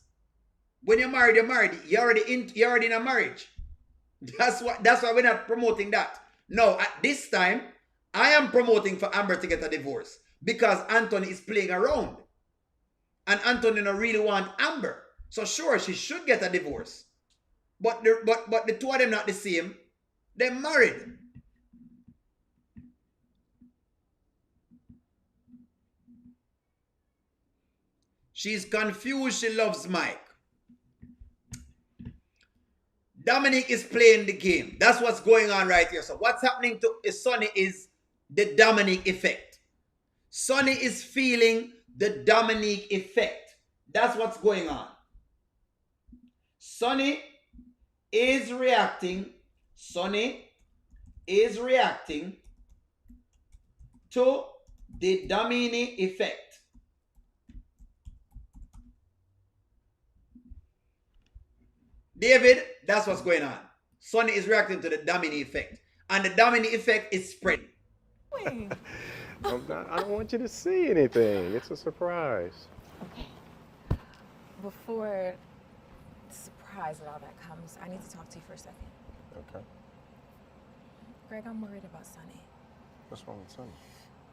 When you're married, you're married. You're already in a marriage. That's why we're not promoting that. No, at this time, I am promoting for Amber to get a divorce. Because Anthony is playing around. And Anthony don't really want Amber. So sure, she should get a divorce. But the two of them not the same. They're married. She's confused. She loves Mike. Dominique is playing the game. That's what's going on right here. So what's happening to Sonny is the Dominique effect. Sonny is feeling the Dominique effect. That's what's going on. Sonny is reacting. Sonny is reacting to the Domini effect. David, that's what's going on. Sonny is reacting to the Domini effect. And the Domini effect is spreading. I don't want you to see anything. It's a surprise. Okay. Before the surprise and all that comes, I need to talk to you for a second. Okay. Greg, I'm worried about Sonny. What's wrong with Sonny?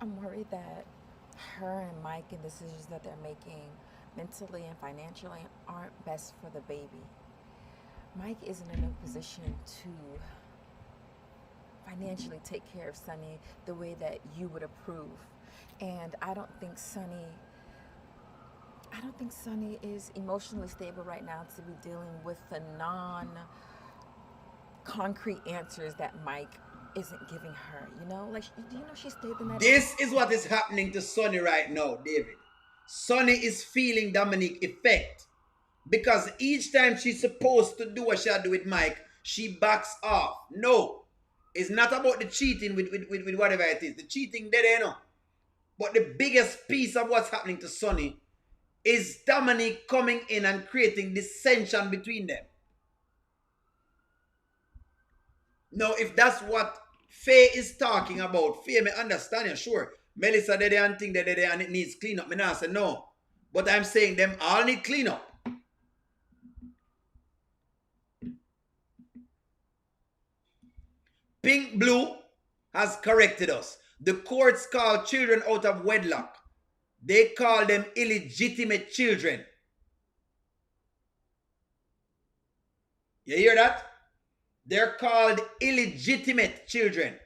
I'm worried that her and Mike and the decisions that they're making mentally and financially aren't best for the baby. Mike isn't in a position to financially take care of Sonny the way that you would approve. And I don't think Sonny is emotionally stable right now to be dealing with the non-concrete answers that Mike isn't giving her. You know, like, do you know she stayed in that? This is what is happening to Sonny right now, David. Sonny is feeling Dominique effect. Because each time she's supposed to do what she'll do with Mike, she backs off. No. It's not about the cheating with whatever it is. The cheating, they know. But the biggest piece of what's happening to Sonny is Dominique coming in and creating dissension between them. Now, if that's what Faye is talking about, Faye may understand you, sure. Melissa, they and think that and it needs clean up. Me not say no. But I'm saying them all need clean up. Pink Blue has corrected us. The courts call children out of wedlock. They call them illegitimate children. You hear that? They're called illegitimate children.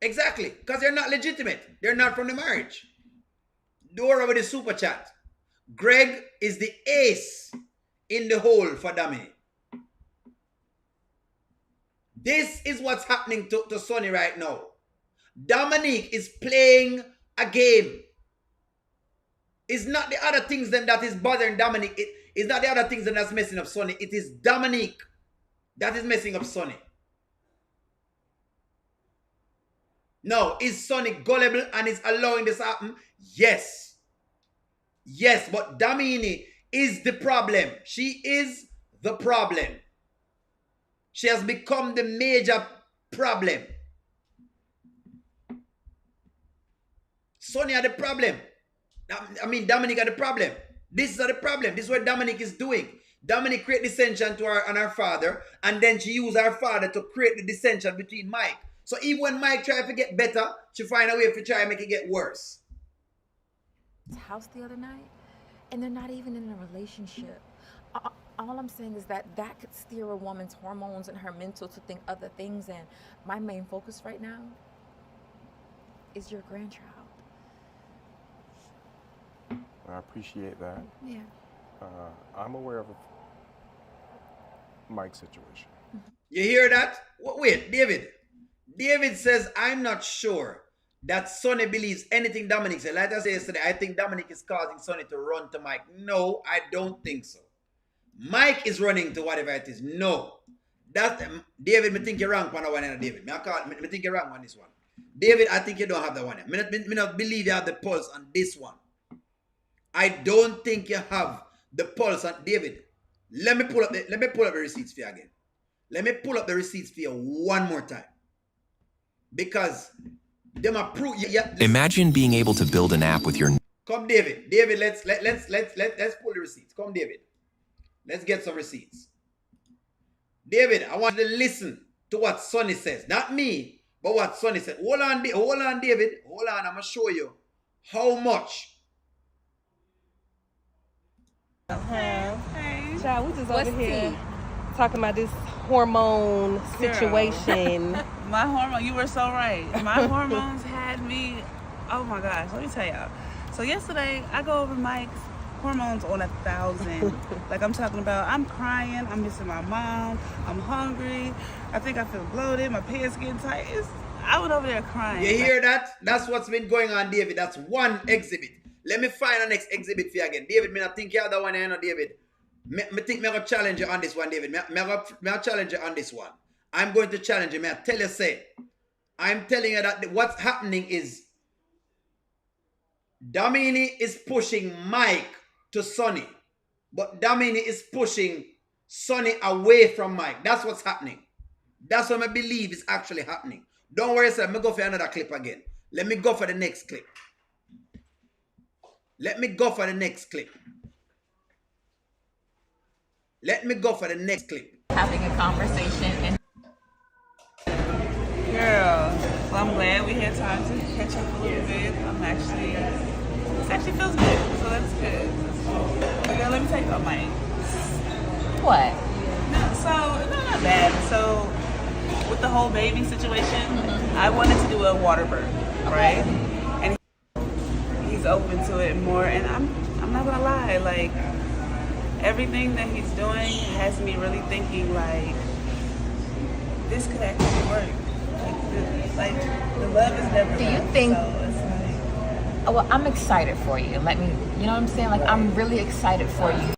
Exactly. Because they're not legitimate. They're not from the marriage. Dora with the super chat. Greg is the ace in the hole for Dominique. This is what's happening to Sonny right now. Dominique is playing a game. It's not the other things that is bothering Dominique. It's not the other things that's messing up Sonny. It is Dominique that is messing up Sonny. Now, is Sonny gullible and is allowing this to happen? Yes. Yes, but Domini is the problem. She is the problem. She has become the major problem. Sonia the problem. I mean, Dominique are the problem. This is the problem. This is what Dominique is doing. Dominique create dissension to her and her father, and then she use her father to create the dissension between Mike. So even when Mike try to get better, she find a way to try and make it get worse. House the other night, and they're not even in a relationship. All I'm saying is that could steer a woman's hormones and her mental to think other things, and my main focus right now is your grandchild. I appreciate that. Yeah. I'm aware of Mike's situation. You hear that? Wait, David. David says, I'm not sure that Sonny believes anything Dominique said. Like I said yesterday, I think Dominique is causing Sonny to run to Mike. No, I don't think so. Mike is running to whatever it is. No. David, me think you're wrong on that one, David. Me think you're wrong on this one. David, I think you don't have that one. Me not believe you have the pulse on this one. I don't think you have the pulse on David. Let me pull up the receipts for you again. Let me pull up the receipts for you one more time. Because them are proof. Imagine being able to build an app with your. Come, David. David, let's pull the receipts. Come, David. Let's get some receipts. David, I want you to listen to what Sonny says. Not me, but what Sonny said. Hold on, David. Hold on. I'm gonna show you how much. Hey. Child, we just over here talking about this hormone situation. My hormone, you were so right. My hormones had me, oh my gosh, let me tell y'all. So yesterday, I go over Mike's hormones on 1,000. Like I'm talking about, I'm crying, I'm missing my mom, I'm hungry, I think I feel bloated, my pants getting tight. I was over there crying. You hear that? That's what's been going on, David. That's one exhibit. Let me find the next exhibit for you again. David, me not think you have that one, David. Me think me going to challenge you on this one, David. Me challenge you on this one. I'm going to challenge you. Me I tell you, I'm telling you that what's happening is Domini is pushing Mike to Sonny. But Domini is pushing Sonny away from Mike. That's what's happening. That's what I believe is actually happening. Don't worry, sir. Let me go for another clip again. Let me go for the next clip. Let me go for the next clip. Let me go for the next clip. Having a conversation and girl, so I'm glad we had time to catch up a little bit. It actually feels good, so that's good. Okay, let me tell you about Mike. what? No, not bad. So with the whole baby situation, I wanted to do a water birth, right? And he's open to it more, and I'm not gonna lie, like everything that he's doing has me really thinking like this could actually work. Like the love is never. Do you enough, think? So it's like, Well, I'm excited for you. You know what I'm saying? Like, I'm really excited for you.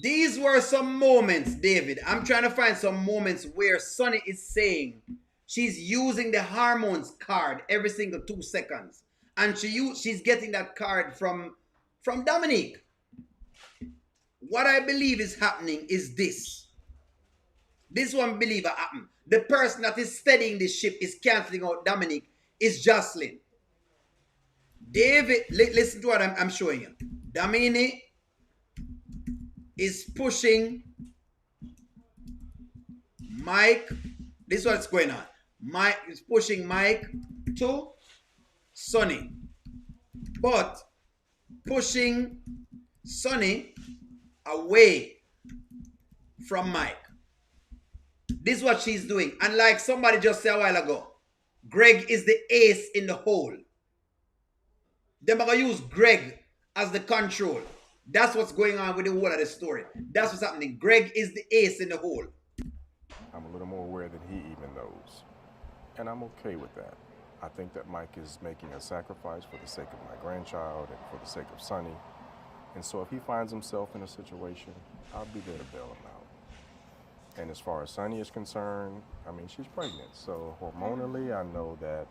These were some moments, David. I'm trying to find some moments where Sonny is saying she's using the hormones card every single 2 seconds. And she's getting that card from Dominique. What I believe is happening is this. This one believer happened. The person that is steadying this ship is canceling out Dominique is Joselyn. David, listen to what I'm showing you. Domini is pushing Mike. This is what's going on. Mike is pushing Mike to Sonny, but pushing Sonny away from Mike. This is what she's doing. And like somebody just said a while ago, Greg is the ace in the hole. They're going to use Greg as the control. That's what's going on with the whole of the story. That's what's happening. Greg is the ace in the hole. I'm a little more aware than he even knows. And I'm okay with that. I think that Mike is making a sacrifice for the sake of my grandchild and for the sake of Sonny. And so if he finds himself in a situation, I'll be there to bail him out. And as far as Sonny is concerned, I mean, she's pregnant. So hormonally, I know that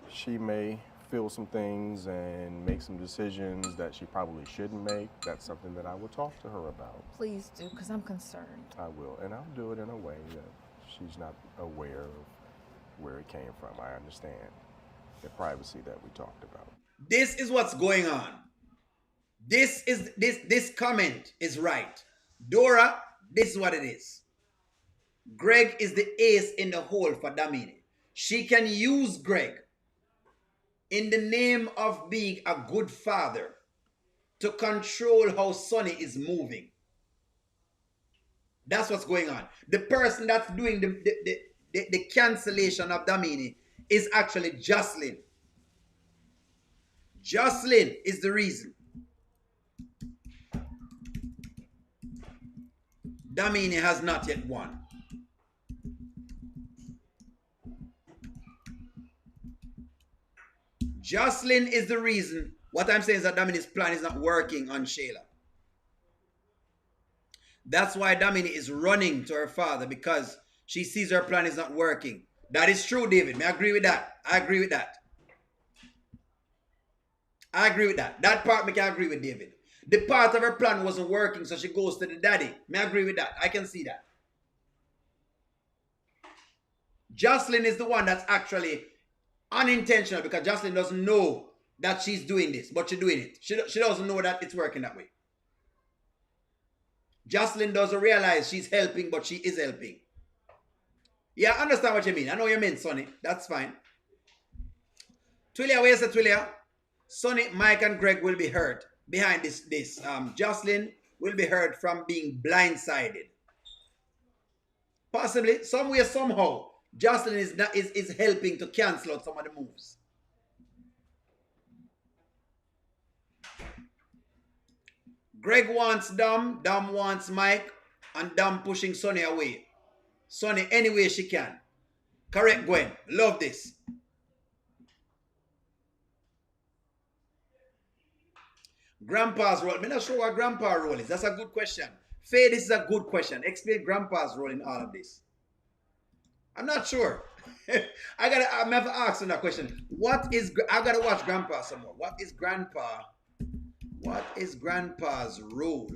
she may feel some things and make some decisions that she probably shouldn't make, that's something that I will talk to her about. Please do, because I'm concerned. I will, and I'll do it in a way that she's not aware of where it came from. I understand the privacy that we talked about. This is what's going on. This comment is right. Dora, this is what it is. Greg is the ace in the hole for Domini. She can use Greg in the name of being a good father to control how Sonny is moving. That's what's going on. The person that's doing the cancellation of Domini is actually Joselyn. Joselyn is the reason. Domini has not yet won. Joselyn is the reason. What I'm saying is that Domini's plan is not working on Shayla. That's why Domini is running to her father, because she sees her plan is not working. That is true, David. May I agree with that? I agree with that. I agree with that. That part I can agree with David. The part of her plan wasn't working, so she goes to the daddy. May I agree with that? I can see that. Joselyn is the one that's actually unintentional, because Joselyn doesn't know that she's doing this, but she's doing it. She doesn't know that it's working that way. Joselyn doesn't realize she's helping, but she is helping. Yeah, I understand what you mean. I know you mean, Sonny. That's fine. Twillia, where is it, Twillia? Sonny, Mike, and Greg will be hurt behind this. Joselyn will be hurt from being blindsided. Possibly, somewhere, somehow, Joselyn is helping to cancel out some of the moves. Greg wants Dom wants Mike, and Dom pushing Sonny away. Sonny any way she can. Correct, Gwen. Love this. Grandpa's role. I'm not sure what Grandpa's role is. That's a good question. Faye, this is a good question. Explain Grandpa's role in all of this. I'm not sure. I'm never asked that question. I gotta watch Grandpa some more. What is Grandpa's role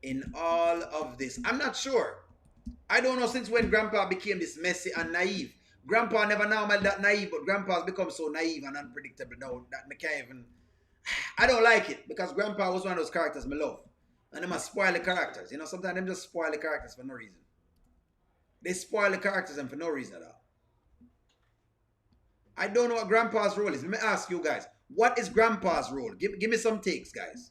in all of this? I'm not sure. I don't know since when Grandpa became this messy and naive. Grandpa never normal that naive, but Grandpa's become so naive and unpredictable now that I can't even. I don't like it, because Grandpa was one of those characters I love. And they must spoil the characters. You know, sometimes them just spoil the characters for no reason. They spoil the characters and for no reason at all. I don't know what Grandpa's role is. Let me ask you guys. What is Grandpa's role? Give me some takes, guys.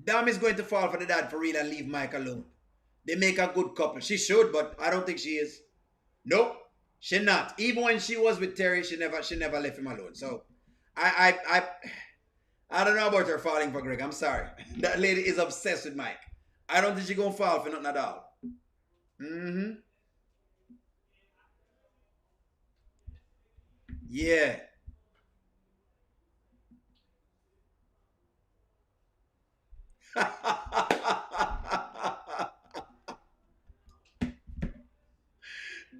Dam is going to fall for the dad for real and leave Mike alone. They make a good couple. She should, but I don't think she is. Nope, she not. Even when she was with Terry, she never left him alone. So I don't know about her falling for Greg. I'm sorry. That lady is obsessed with Mike. I don't think she's gonna fall for nothing at all. Yeah.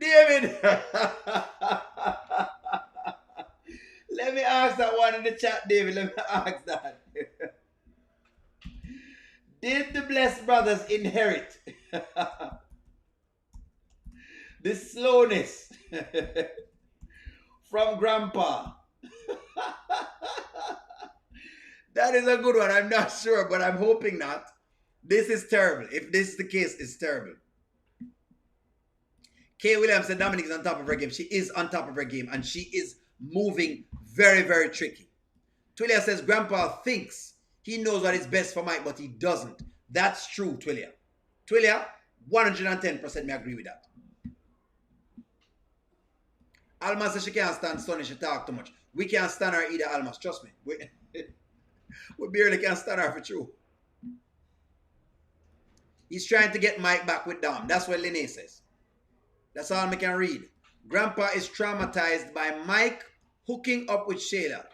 David. Let me ask that one in the chat, David. Let me ask that. Did the Blessed Brothers inherit the slowness from Grandpa? That is a good one. I'm not sure, but I'm hoping not. This is terrible. If this is the case, it's terrible. Kay Williams said Dominique is on top of her game. She is on top of her game, and she is moving very, very tricky. Twillia says Grandpa thinks he knows what is best for Mike, but he doesn't. That's true, Twillia. Twillia, 110% may agree with that. Alma says she can't stand Sonny. She talk too much. We can't stand her either, Alma. Trust me. We barely can't stand her for true. He's trying to get Mike back with Dom. That's what Lene says. That's all I can read. Grandpa is traumatized by Mike hooking up with Shayla.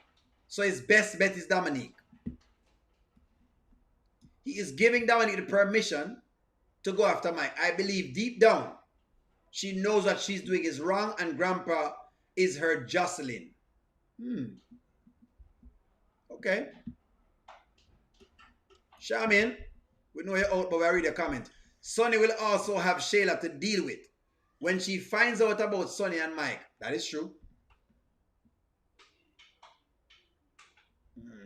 So his best bet is Dominique. He is giving Dominique the permission to go after Mike. I believe deep down, she knows what she's doing is wrong and Grandpa is her Joselyn. Okay. Charmaine, we know you're out, but we read a comment. Sonny will also have Shayla to deal with when she finds out about Sonny and Mike. That is true.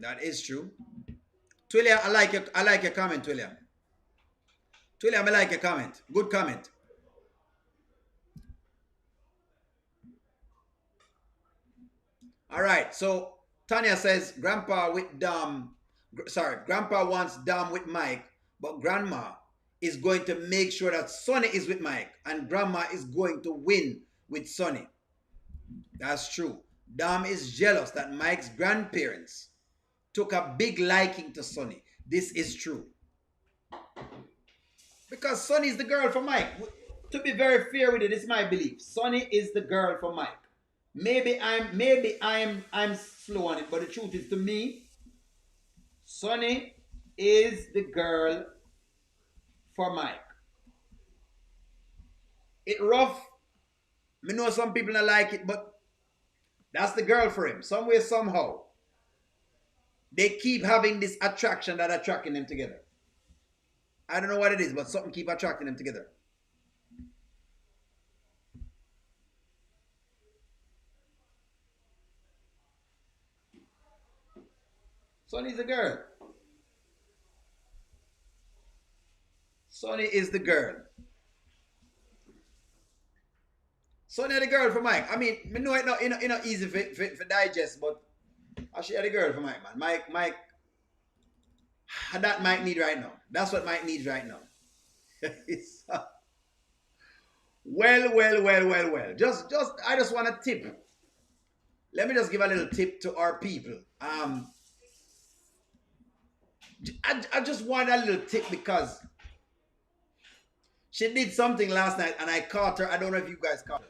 That is true. Twilliam, I like your comment, Twilliam. Twilliam, I like your comment. Good comment. All right, so Tanya says Grandpa wants Dom with Mike, but Grandma is going to make sure that Sonny is with Mike, and Grandma is going to win with Sonny. That's true. Dom is jealous that Mike's grandparents took a big liking to Sonny. This is true. Because Sonny is the girl for Mike. To be very fair with it, it's my belief. Sonny is the girl for Mike. Maybe I'm slow on it, but the truth is, to me, Sonny is the girl for Mike. It rough. I know some people don't like it, but that's the girl for him. Somewhere, somehow, they keep having this attraction that attracting them together. I don't know what it is, but something keep attracting them together. Sonny's the girl. Sonny is the girl. Sonny the girl for Mike. I mean, I know it's not easy for digest, but I share the girl for Mike, man. Mike, that Mike need right now. That's what Mike needs right now. Well. I just want a tip. Let me just give a little tip to our people. I just want a little tip because she did something last night and I caught her. I don't know if you guys caught her.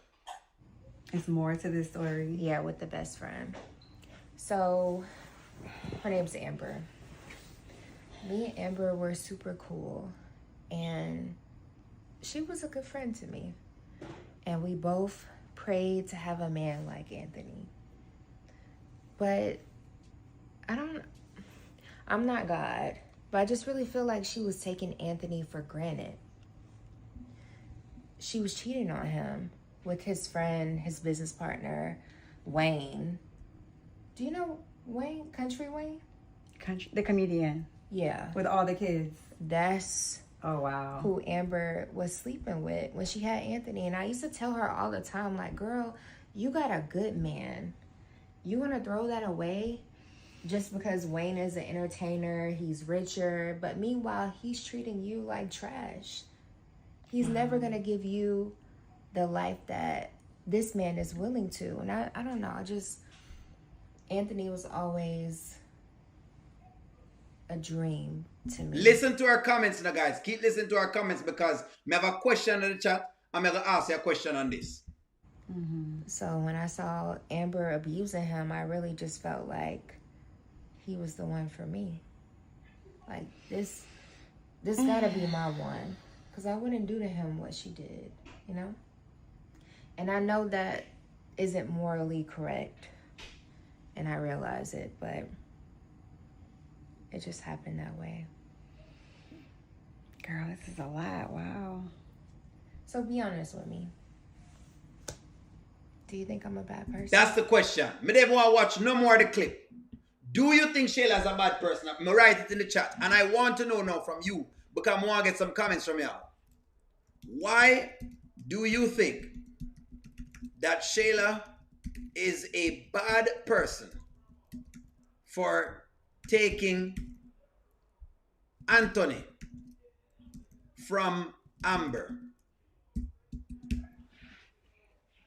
It's more to this story. Yeah, with the best friend. So, her name's Amber. Me and Amber were super cool. And she was a good friend to me. And we both prayed to have a man like Anthony. But I'm not God, but I just really feel like she was taking Anthony for granted. She was cheating on him with his friend, his business partner, Wayne. Do you know Wayne? Kountry Wayne? The comedian. Yeah. With all the kids. That's oh wow. Who Amber was sleeping with when she had Anthony. And I used to tell her all the time, like, girl, you got a good man. You want to throw that away just because Wayne is an entertainer, he's richer, but meanwhile, he's treating you like trash. He's never going to give you the life that this man is willing to. And I don't know, Anthony was always a dream to me. Listen to our comments now, guys. Keep listening to our comments because I have a question in the chat. I'm going to ask you a question on this. So when I saw Amber abusing him, I really just felt like he was the one for me. Like, this gotta be my one. Because I wouldn't do to him what she did, you know? And I know that isn't morally correct. And I realize it, but it just happened that way. Girl, this is a lot. Wow. So be honest with me. Do you think I'm a bad person? That's the question. Me never want to watch no more of the clip. Do you think Shayla's a bad person? Me write it in the chat. And I want to know now from you because I want to get some comments from y'all. Why do you think that Shayla is a bad person for taking Anthony from Amber?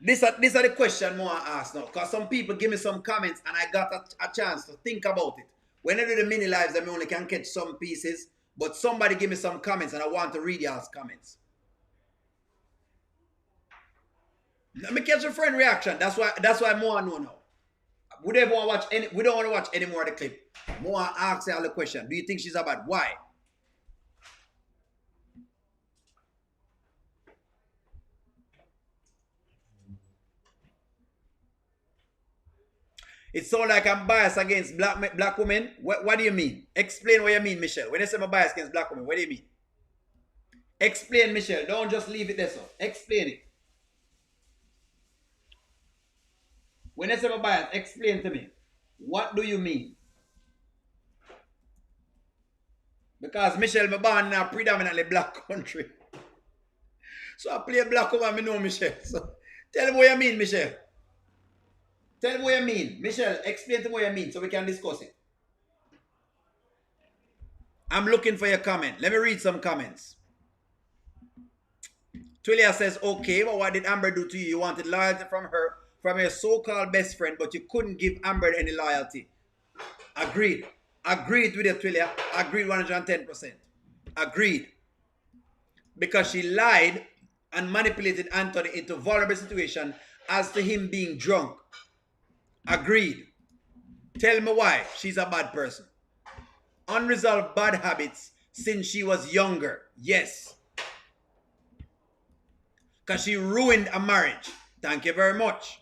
These are the question I want to ask now. Because some people give me some comments and I got a chance to think about it. When I do the mini lives, I only can catch some pieces. But somebody give me some comments and I want to read y'all's comments. Let me catch a friend reaction. That's why more I know now. We don't want to watch any more of the clip. More I ask y'all the question. Do you think she's a bad? Why? It sounds like I'm biased against black women. What do you mean? Explain what you mean, Michelle. When you say I'm biased against black women, what do you mean? Explain, Michelle. Don't just leave it there, so. Explain it. When you say I'm biased, explain to me. What do you mean? Because Michelle, me born in a predominantly black country. So I play a black woman, I know Michelle. So tell me what you mean, Michelle. Tell me what you mean. Michelle, explain to me what you mean so we can discuss it. I'm looking for your comment. Let me read some comments. Twilia says, okay, but what did Amber do to you? You wanted loyalty from her, from your so-called best friend, but you couldn't give Amber any loyalty. Agreed. Agreed with you, Twilia. Agreed 110%. Agreed. Because she lied and manipulated Anthony into a vulnerable situation as to him being drunk. Agreed. Tell me why she's a bad person. Unresolved bad habits since she was younger. Yes. Because she ruined a marriage. Thank you very much.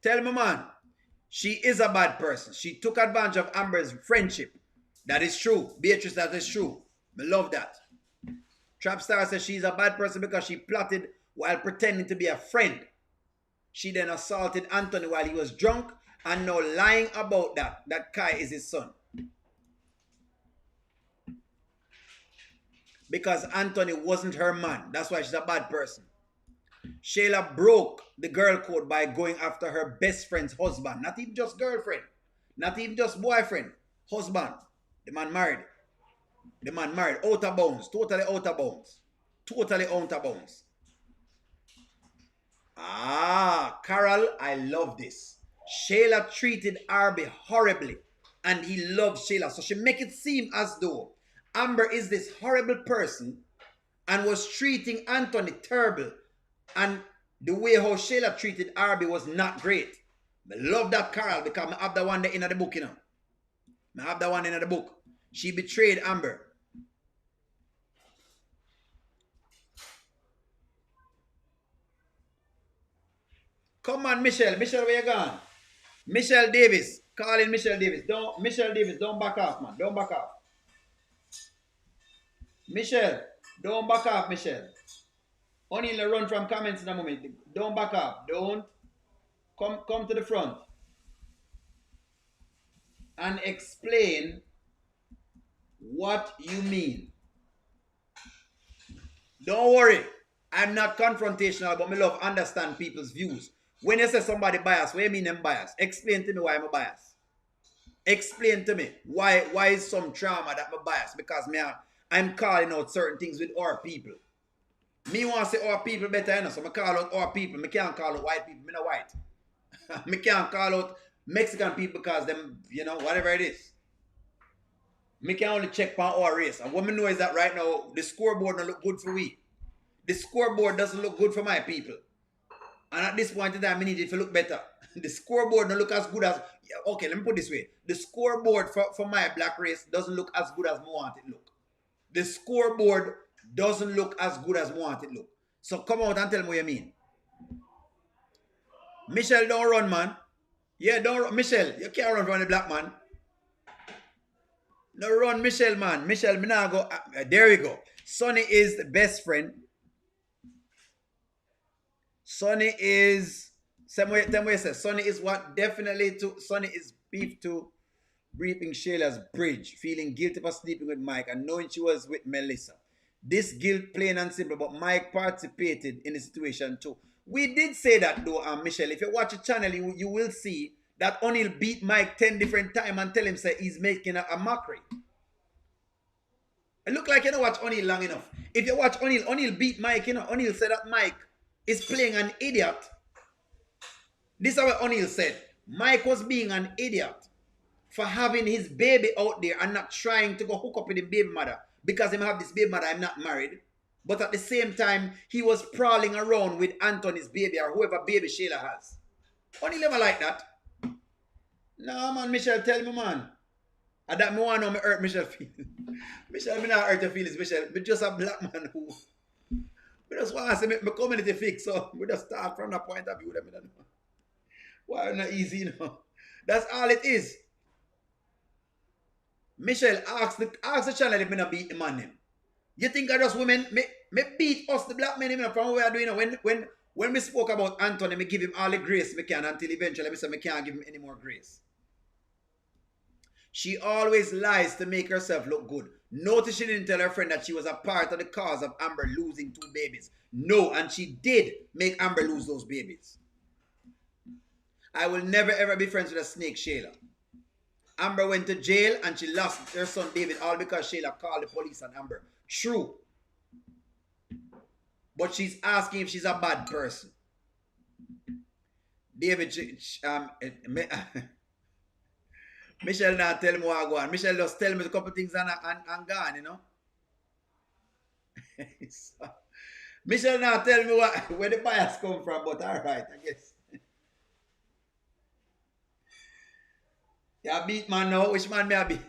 Tell me, man. She is a bad person. She took advantage of Amber's friendship. That is true. Beatrice, that is true. I love that. Trapstar says she's a bad person because she plotted while pretending to be a friend. She then assaulted Anthony while he was drunk and now lying about that Kai is his son. Because Anthony wasn't her man. That's why she's a bad person. Shayla broke the girl code by going after her best friend's husband. Not even just girlfriend. Not even just boyfriend. Husband. The man married. The man married. Out of bounds. Totally out of bounds. Totally out of bounds. Ah, Carol, I love this. Shayla treated Arby horribly. And he loved Shayla. So she make it seem as though Amber is this horrible person and was treating Anthony terrible. And the way how Shayla treated Arby was not great. I love that, Carol, because I have that one there in the book, you know. I have that one in the book. She betrayed Amber. Come on, Michelle. Michelle, where you gone? Michelle Davis. Calling Michelle Davis. Michelle Davis, don't back off, man. Don't back off. Michelle, don't back off, Michelle. Only run from comments in a moment. Don't back up. Don't. Come to the front. And explain what you mean. Don't worry. I'm not confrontational, but I love understand people's views. When you say somebody biased, what do you mean I'm biased? Explain to me why I'm a bias. Explain to me why is some trauma that I'm biased? Because I'm calling out certain things with our people. Me want to say our people better, you know, so I call out our people. I can't call out white people. I'm not white. I can't call out Mexican people because them, you know, whatever it is. I can only check for our race. And what I know is that right now, the scoreboard don't look good for we. The scoreboard doesn't look good for my people. And at this point in time, I need it to look better. The scoreboard don't look as good as... Okay, let me put it this way. The scoreboard for my black race doesn't look as good as I want it look. The scoreboard doesn't look as good as I want it look. So come out and tell me what you mean. Michelle, don't run, man. Yeah, don't run. Michelle, you can't run from the black man. No run, Michelle, man. Michelle, me now go. There we go. Sonny is the best friend. Sonny is... Somewhere say Sonny is what? Definitely to... Sonny is beef to briefing Shayla's bridge. Feeling guilty for sleeping with Mike and knowing she was with Melissa. This guilt, plain and simple, but Mike participated in the situation too. We did say that though, Michelle. If you watch the channel, you will see that O'Neal beat Mike 10 different times and tell him say he's making a mockery. It look like you don't watch O'Neal long enough. If you watch O'Neal beat Mike, you know, O'Neal said that Mike is playing an idiot. This is what O'Neal said. Mike was being an idiot for having his baby out there and not trying to go hook up with the baby mother. Because him have this baby mother, I'm not married. But at the same time, he was prowling around with Anthony's baby or whoever baby Shayla has. O'Neal never like that. No, man, Michelle, tell me, man. I that me want to know me hurt Michelle feelings. Michelle, me not hurt your feelings, Michelle. Me just a black man who... Me just want to say my community fix, so we just start from that point of view. That me don't know. Why not easy, you know? That's all it is. Michelle, ask the channel if me not beat the man him. You think I just women me beat us the black men you know, from what we are doing, you know, when we spoke about Anthony, me give him all the grace we can until eventually me say me can't give him any more grace. She always lies to make herself look good. Notice she didn't tell her friend that she was a part of the cause of Amber losing 2 babies. No, and she did make Amber lose those babies. I will never ever be friends with a snake, Shayla. Amber went to jail and she lost her son David all because Shayla called the police on Amber. True. But she's asking if she's a bad person. David, Michelle not tell me what I go on. Michelle just tell me a couple things and gone, you know. So, Michelle not tell me where the bias come from, but all right, I guess. Yeah, beat man now. Which man may I beat?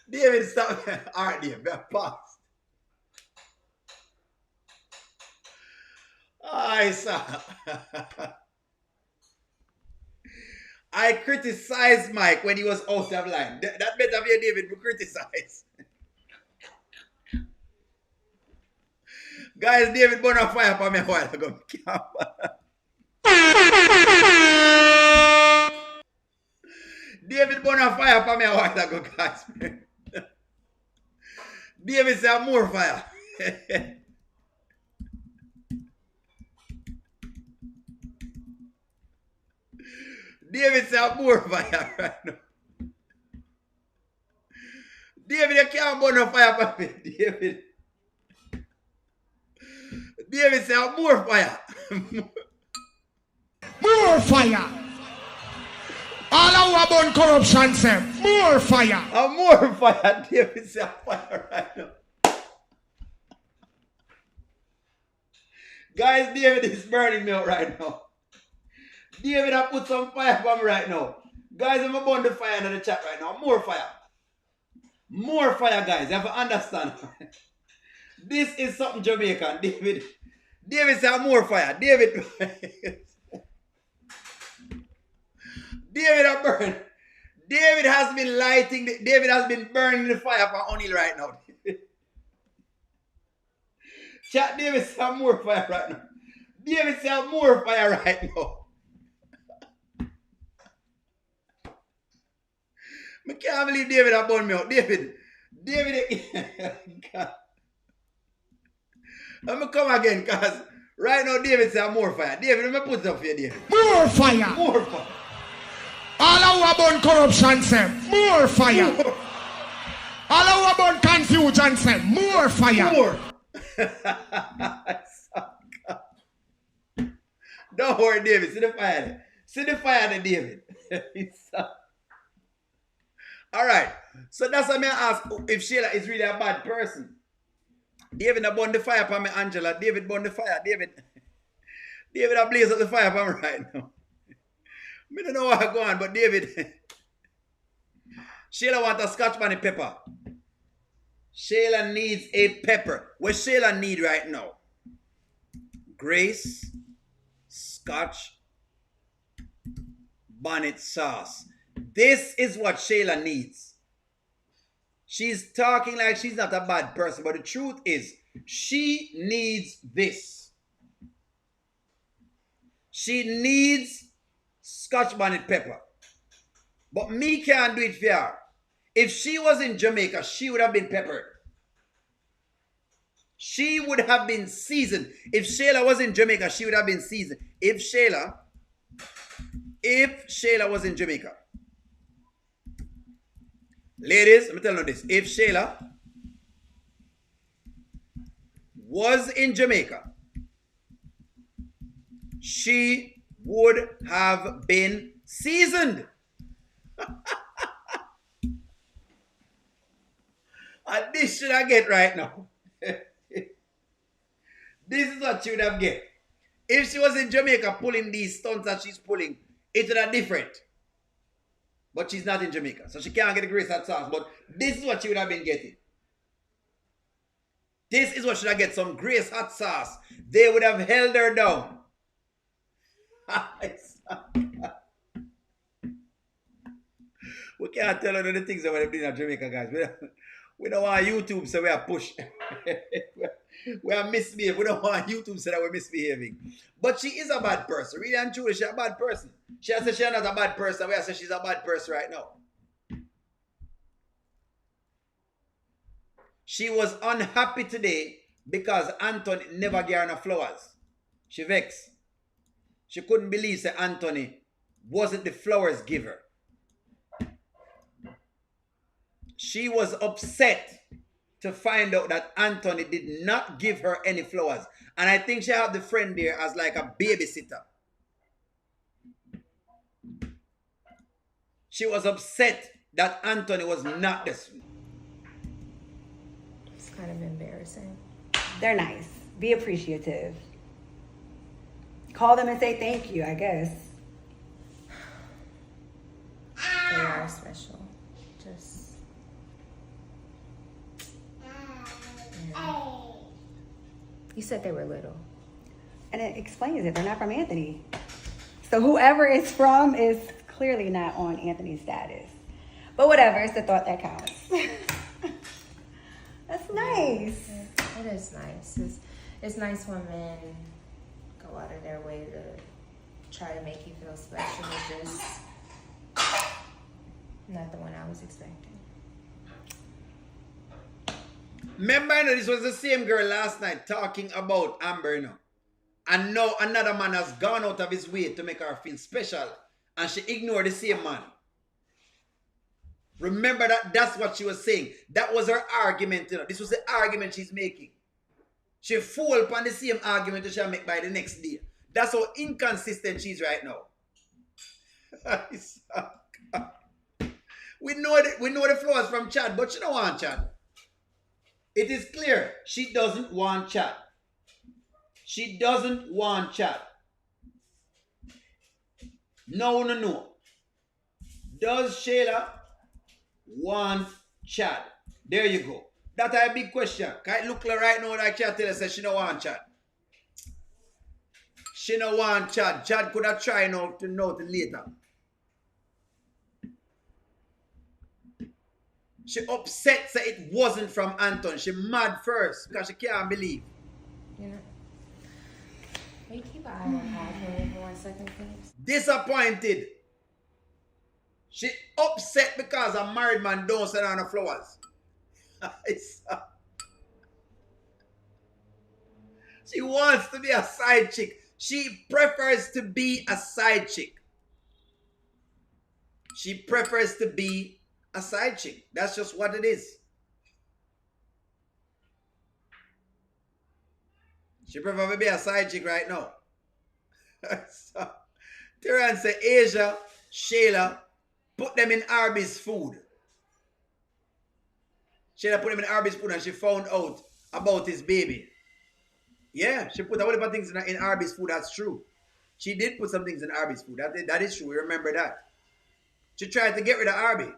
David, stop. All right, David, pause. I saw. I criticized Mike when he was out of line. That better be a David to criticize. Guys, David burn a fire for me a while ago. David burn a fire for me a while ago, guys. David said more fire. David said more fire right now. David, you can't burn a fire for me. David said more fire. More fire. All our born corruption say more fire. More fire. David said fire right now. Guys, David is burning me out right now. David, I put some fire for me right now. Guys, I'm about to fire in the chat right now. More fire. More fire, guys. You have to understand. This is something Jamaican. David said more fire. David. David has burned. David has been lighting. David has been burning the fire for O'Neal right now. Chat, David said more fire right now. David said more fire right now. I can't believe David has burned me out. David. God. I'm going to come again because right now David said more fire. David, let me put it up for you, David. More fire. More fire. All our born corruption say more fire. More. All our born confusion say more fire. More. Don't worry, David. See the fire there. See the fire there, David. All right. So that's why I ask if Shayla is really a bad person. David burn the fire for me, Angela. David burn the fire. David I blaze up the fire for me right now. I don't know what's going on, but David. Shayla wants a scotch bonnet pepper. Shayla needs a pepper. What Shayla need right now? Grace, scotch, bonnet sauce. This is what Shayla needs. She's talking like she's not a bad person, but the truth is, she needs this. She needs scotch bonnet pepper. But me can't do it for her. If she was in Jamaica, she would have been peppered. She would have been seasoned. If Shayla was in Jamaica, she would have been seasoned. If Shayla was in Jamaica, ladies, let me tell you this. If Shayla was in Jamaica, she would have been seasoned. And this should I get right now. This is what she would have get. If she was in Jamaica pulling these stunts that she's pulling, it would have different. But she's not in Jamaica, so she can't get the grace hot sauce. But this is what she would have been getting. This is what should I get, some grace hot sauce. They would have held her down. We can't tell you the things that we're doing in Jamaica, guys. We don't want YouTube, so we are push. We are misbehaving. We don't want YouTube, so that we're misbehaving. But she is a bad person. Really and truly, she's a bad person. She has said she's not a bad person. We have said she's a bad person right now. She was unhappy today because Anthony never gave her no flowers. She vexed. She couldn't believe that Anthony wasn't the flowers giver. She was upset to find out that Anthony did not give her any flowers. And I think she had the friend there as like a babysitter. She was upset that Anthony was not this. It's kind of embarrassing. They're nice. Be appreciative. Call them and say thank you, I guess. They are special. Just... Yeah. You said they were little. And it explains it. They're not from Anthony. So whoever it's from is clearly not on Anthony's status. But whatever, it's the thought that counts. That's nice. It is nice. It's nice when men go out of their way to try to make you feel special. It's just not the one I was expecting. Remember, you know, this was the same girl last night talking about Amber, you know. And now another man has gone out of his way to make her feel special. And she ignored the same man. Remember that's what she was saying. That was her argument, you know. This was the argument she's making. She fall upon the same argument that she'll make by the next day. That's how inconsistent she is right now. We know the flowers from Chad, but she don't want Chad. It is clear she doesn't want Chad. She doesn't want Chad. No. Does Shayla want Chad? There you go. That's a big question. Can it look like right now like Chad tell us that she don't want Chad? She don't want Chad. Chad could have tried now to later. She upset that it wasn't from Anton. She mad first because she can't believe. Yeah. Can you keep an eye on her for 1 second, please? Disappointed. She upset because a married man don't send her no flowers. She wants to be a side chick. She prefers to be a side chick. She prefers to be a side chick. That's just what it is. She prefers to be a side chick right now. So, Tyrion said, Asia, Shayla, put them in Arby's food. Shayla put him in Arby's food and she found out about his baby. Yeah, she put a whole heap of things in Arby's food. That's true. She did put some things in Arby's food. That is true. We remember that. She tried to get rid of Arby.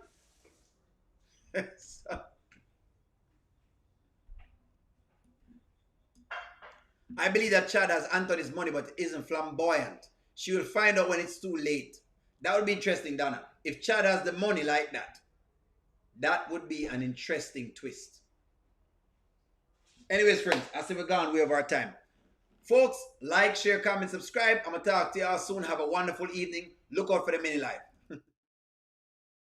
So, I believe that Chad has Anthony's money but isn't flamboyant. She will find out when it's too late. That would be interesting, Donna. If Chad has the money like that, that would be an interesting twist. Anyways, friends, I see we're gone way over our time. Folks, like, share, comment, subscribe. I'm going to talk to y'all soon. Have a wonderful evening. Look out for the mini live.